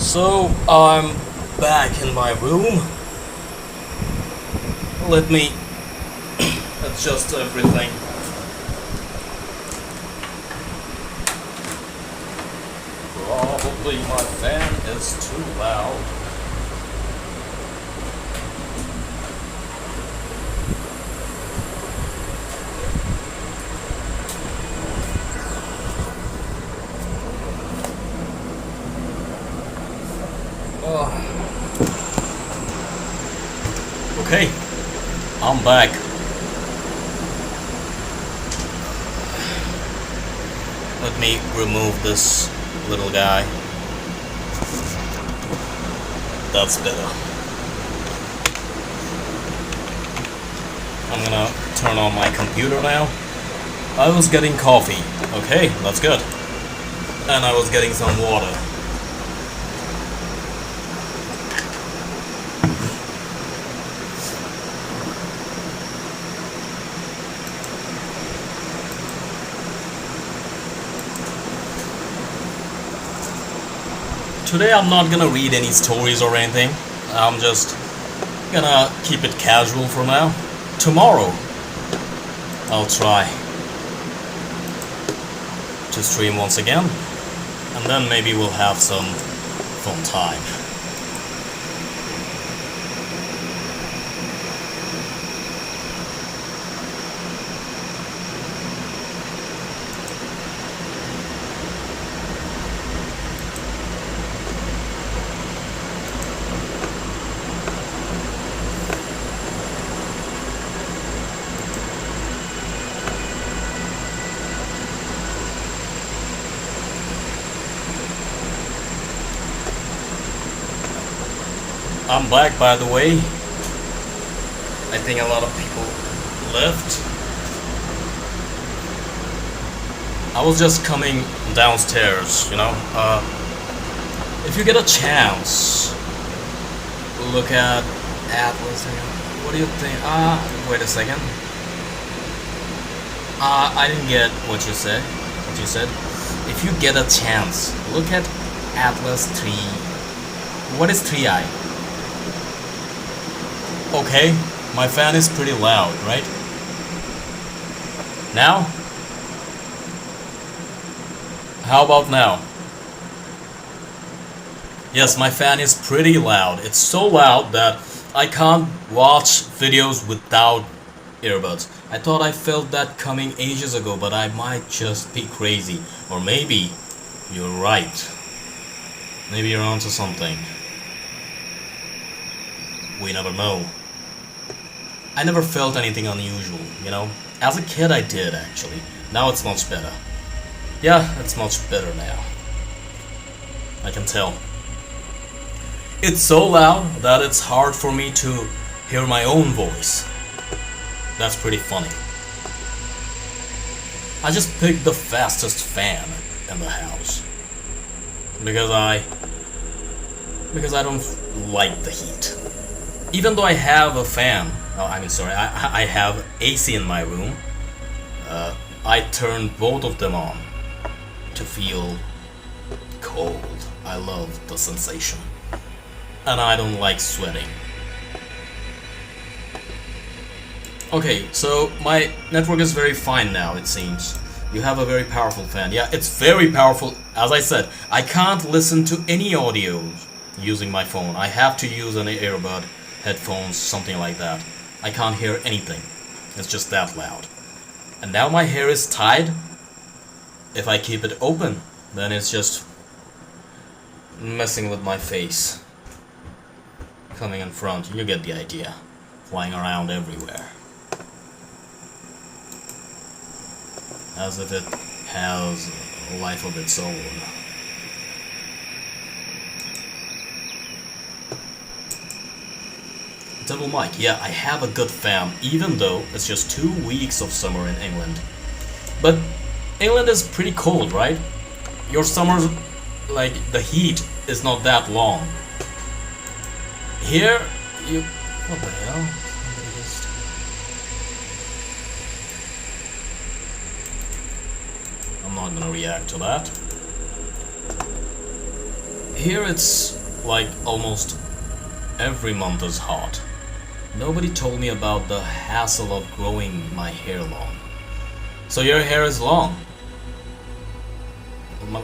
So I'm back in my room. Let me adjust everything. Probably my fan is too loud. Okay, I'm back. Let me remove this little guy. That's better. I'm gonna turn on my computer now. I was getting coffee. Okay, that's good. And I was getting some water. Today I'm not gonna read any stories or anything. I'm just gonna keep it casual for now. Tomorrow I'll try to stream once again, and then maybe we'll have some fun time. I'm back, by the way. I think a lot of people left. I was just coming downstairs, you know. If you get a chance, look at Atlas. What do you think? Wait a second. I didn't get what you said. What you said? If you get a chance, look at Atlas 3. What is 3i? Okay, my fan is pretty loud, right? Now? How about now? Yes, my fan is pretty loud. It's so loud that I can't watch videos without earbuds. I thought I felt that coming ages ago, but I might just be crazy. Or maybe you're right. Maybe you're onto something. We never know. I never felt anything unusual, you know? As a kid I did, actually. Now it's much better. Yeah, it's much better now. I can tell. It's so loud that it's hard for me to hear my own voice. That's pretty funny. I just picked the fastest fan in the house. Because I don't like the heat. Even though I have a fan, I have AC in my room, I turned both of them on to feel cold. I love the sensation. And I don't like sweating. Okay, so my network is very fine now, it seems. You have a very powerful fan. Yeah, it's very powerful. As I said, I can't listen to any audio using my phone. I have to use an earbud, headphones, something like that. I can't hear anything. It's just that loud. And now my hair is tied. If I keep it open, then it's just messing with my face. Coming in front, you get the idea. Flying around everywhere. As if it has a life of its own. Double mic, yeah, I have a good fan, even though it's just 2 weeks of summer in England. But England is pretty cold, right? Your summers, like, the heat is not that long. Here, you... What the hell? I'm not gonna react to that. Here it's like almost every month is hot. Nobody told me about the hassle of growing my hair long. So your hair is long?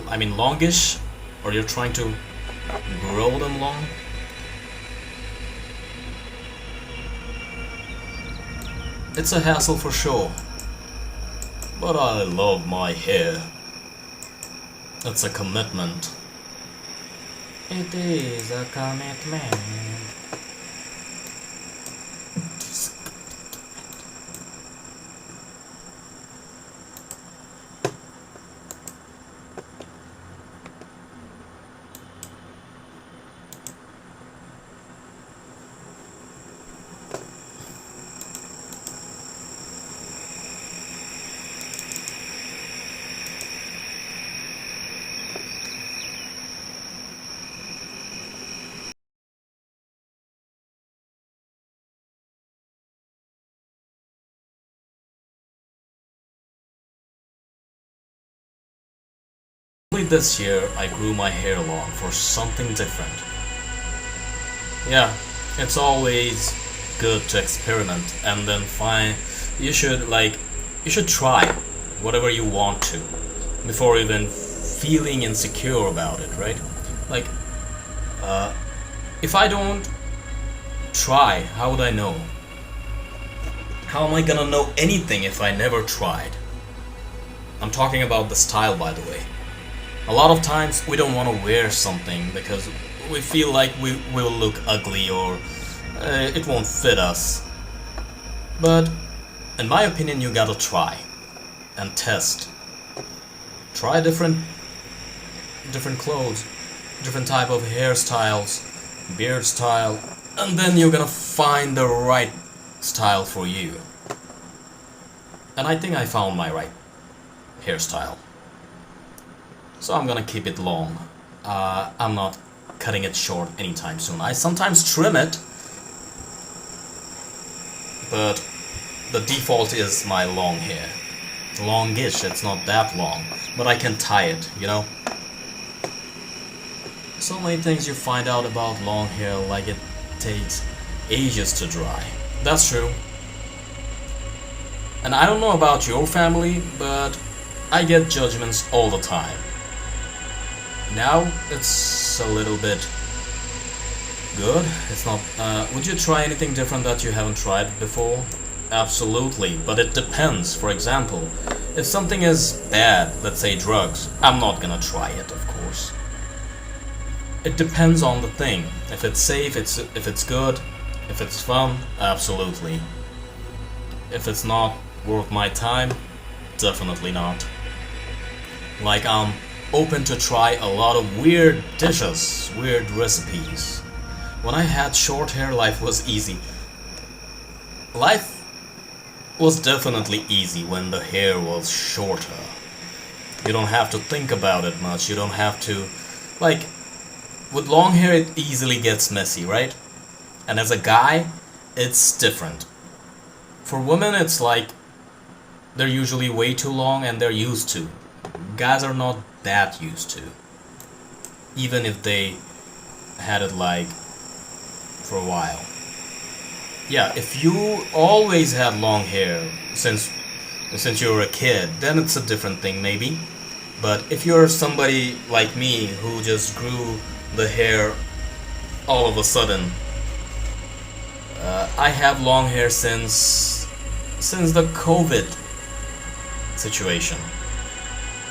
I mean longish? Or you're trying to grow them long? It's a hassle for sure. But I love my hair. It's a commitment. It is a commitment. Only this year I grew my hair long for something different. Yeah, it's always good to experiment and then find you should try whatever you want to before even feeling insecure about it, right? Like if I don't try, how would I know? How am I gonna know anything if I never tried? I'm talking about the style, by the way. A lot of times we don't want to wear something because we feel like we will look ugly or it won't fit us. But in my opinion, you gotta try and test. Try different clothes, different type of hairstyles, beard style, and then you're gonna find the right style for you. And I think I found my right hairstyle. So I'm gonna keep it long. I'm not cutting it short anytime soon. I sometimes trim it, but the default is my long hair. Longish, it's not that long, but I can tie it, you know? So many things you find out about long hair, like it takes ages to dry. That's true. And I don't know about your family, but I get judgments all the time. Now it's a little bit good. It's not. Would you try anything different that you haven't tried before? Absolutely, but it depends. For example, if something is bad, let's say drugs, I'm not gonna try it, of course. It depends on the thing. If it's safe, if it's good, if it's fun, absolutely. If it's not worth my time, definitely not. Like open to try a lot of weird dishes, weird recipes. When I had short hair, life was easy. Life was definitely easy when the hair was shorter. You don't have to think about it much. You don't have to, like, with long hair it easily gets messy, right? And as a guy, it's different. For women, it's like they're usually way too long and they're used to. Guys are not that used to, even if they had it like for a while. Yeah, if you always had long hair since you were a kid, then it's a different thing maybe. But if you're somebody like me who just grew the hair all of a sudden, I have long hair since the COVID situation.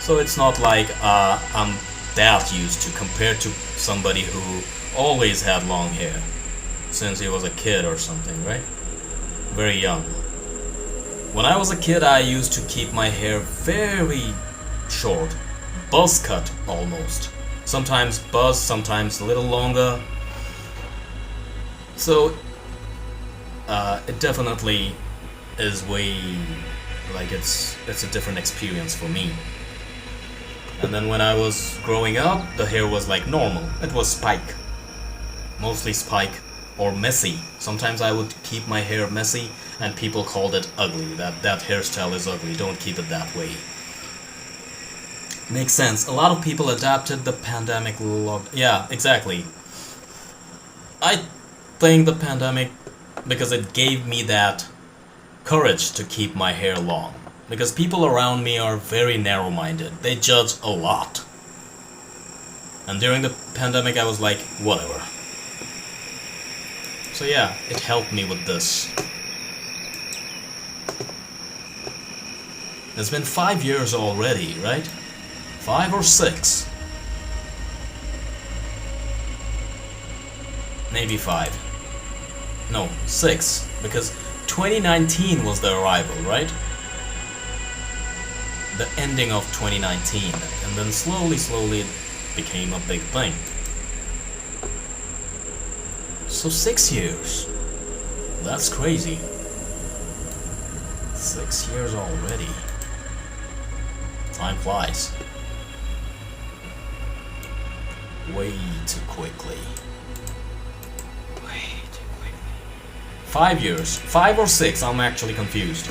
So it's not like I'm that used to compared to somebody who always had long hair since he was a kid or something, right? Very young. When I was a kid, I used to keep my hair very short, buzz cut almost. Sometimes buzz, sometimes a little longer. So it definitely is way like it's a different experience for me. And then when I was growing up, the hair was like normal. It was spike. Mostly spike or messy. Sometimes I would keep my hair messy and people called it ugly. That hairstyle is ugly. Don't keep it that way. Makes sense. A lot of people adapted the pandemic Yeah, exactly. I think the pandemic, because it gave me that courage to keep my hair long. Because people around me are very narrow minded, they judge a lot. And during the pandemic, I was like, whatever. So yeah, it helped me with this. It's been 5 years already, right? 5 or 6. Maybe 5. No, 6. Because 2019 was the arrival, right? The ending of 2019. And then slowly it became a big thing. So 6 years. That's crazy. 6 years already. Time flies. Way too quickly. 5 years. 5 or 6, I'm actually confused.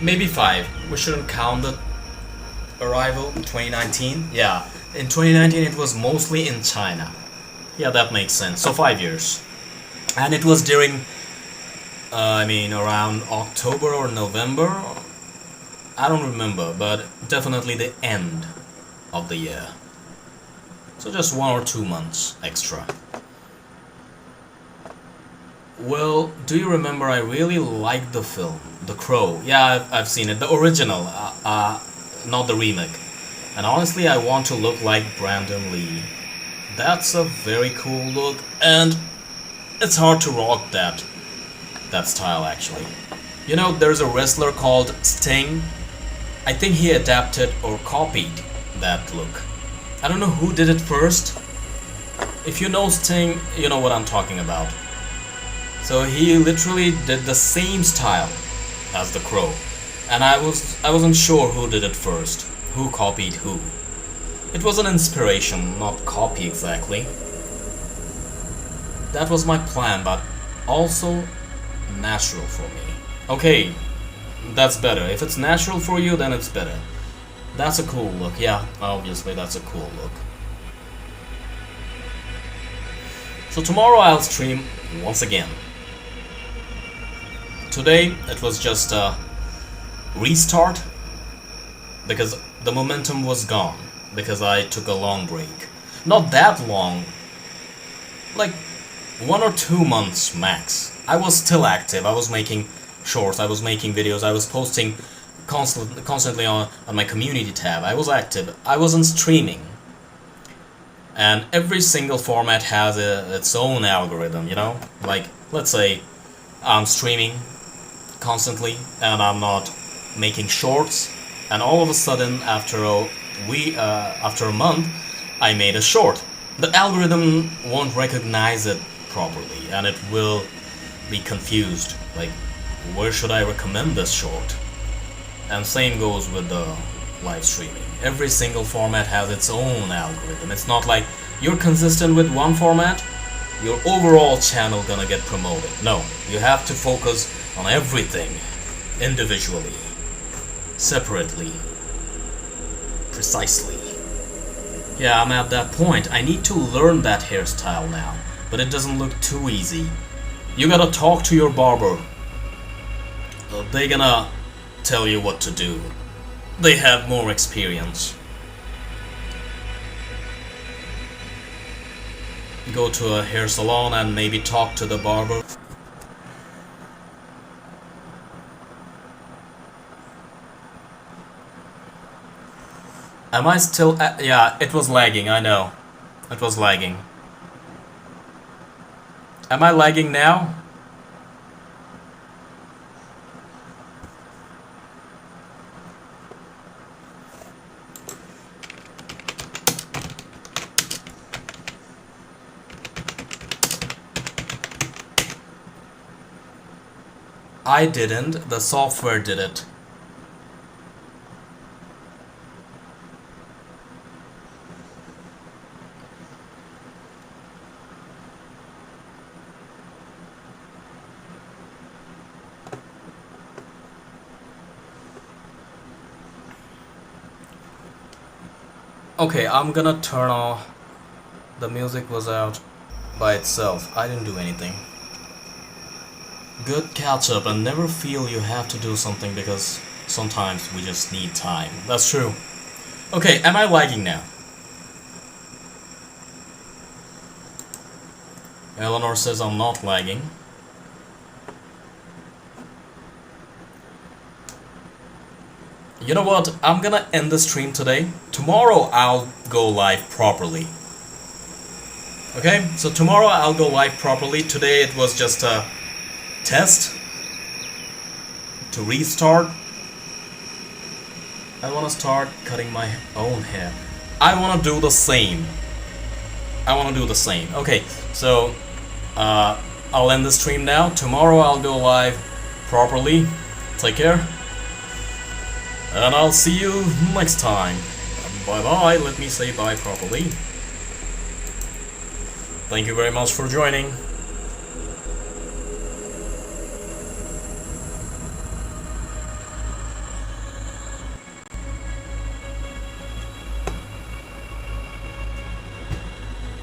Maybe 5. We shouldn't count the arrival, 2019. Yeah, in 2019 it was mostly in China. Yeah, that makes sense. So 5 years. And it was during, around October or November. I don't remember, but definitely the end of the year. So just 1 or 2 months extra. Well, do you remember I really liked the film, The Crow? Yeah, I've seen it. The original, not the remake. And honestly, I want to look like Brandon Lee. That's a very cool look, and it's hard to rock that style actually. You know, there's a wrestler called Sting. I think he adapted or copied that look. I don't know who did it first. If you know Sting, you know what I'm talking about. So he literally did the same style as the Crow. And I wasn't sure who did it first. Who copied who. It was an inspiration, not copy exactly. That was my plan, but also natural for me. Okay, that's better. If it's natural for you, then it's better. That's a cool look. Yeah, obviously that's a cool look. So tomorrow I'll stream once again. Today it was just a restart because the momentum was gone, because I took a long break. Not that long, like 1 or 2 months max. I was still active, I was making shorts, I was making videos, I was posting constantly on my community tab. I was active, I wasn't streaming. And every single format has its own algorithm, you know? Like, let's say I'm streaming constantly and I'm not making shorts, and all of a sudden after a month I made a short. The algorithm won't recognize it properly and it will be confused, like, where should I recommend this short? And same goes with the live streaming. Every single format has its own algorithm. It's not like you're consistent with one format, your overall channel gonna get promoted. No, you have to focus on everything individually, separately, precisely. Yeah, I'm at that point. I need to learn that hairstyle now, but it doesn't look too easy. You gotta talk to your barber. They gonna tell you what to do. They have more experience. Go to a hair salon and maybe talk to the barber. Am I still yeah, it was lagging, I know. It was lagging. Am I lagging now? I didn't, the software did it. Okay, I'm gonna turn off. The music was out by itself. I didn't do anything. Good catch up and never feel you have to do something because sometimes we just need time. That's true. Okay, am I lagging now? Eleanor says I'm not lagging. You know what? I'm gonna end the stream today. Tomorrow I'll go live properly. Okay, so tomorrow I'll go live properly. Today it was just a test to restart. I wanna start cutting my own hair. I wanna do the same. Okay, so I'll end the stream now. Tomorrow I'll go live properly. Take care. And I'll see you next time. Bye bye. Let me say bye properly. Thank you very much for joining.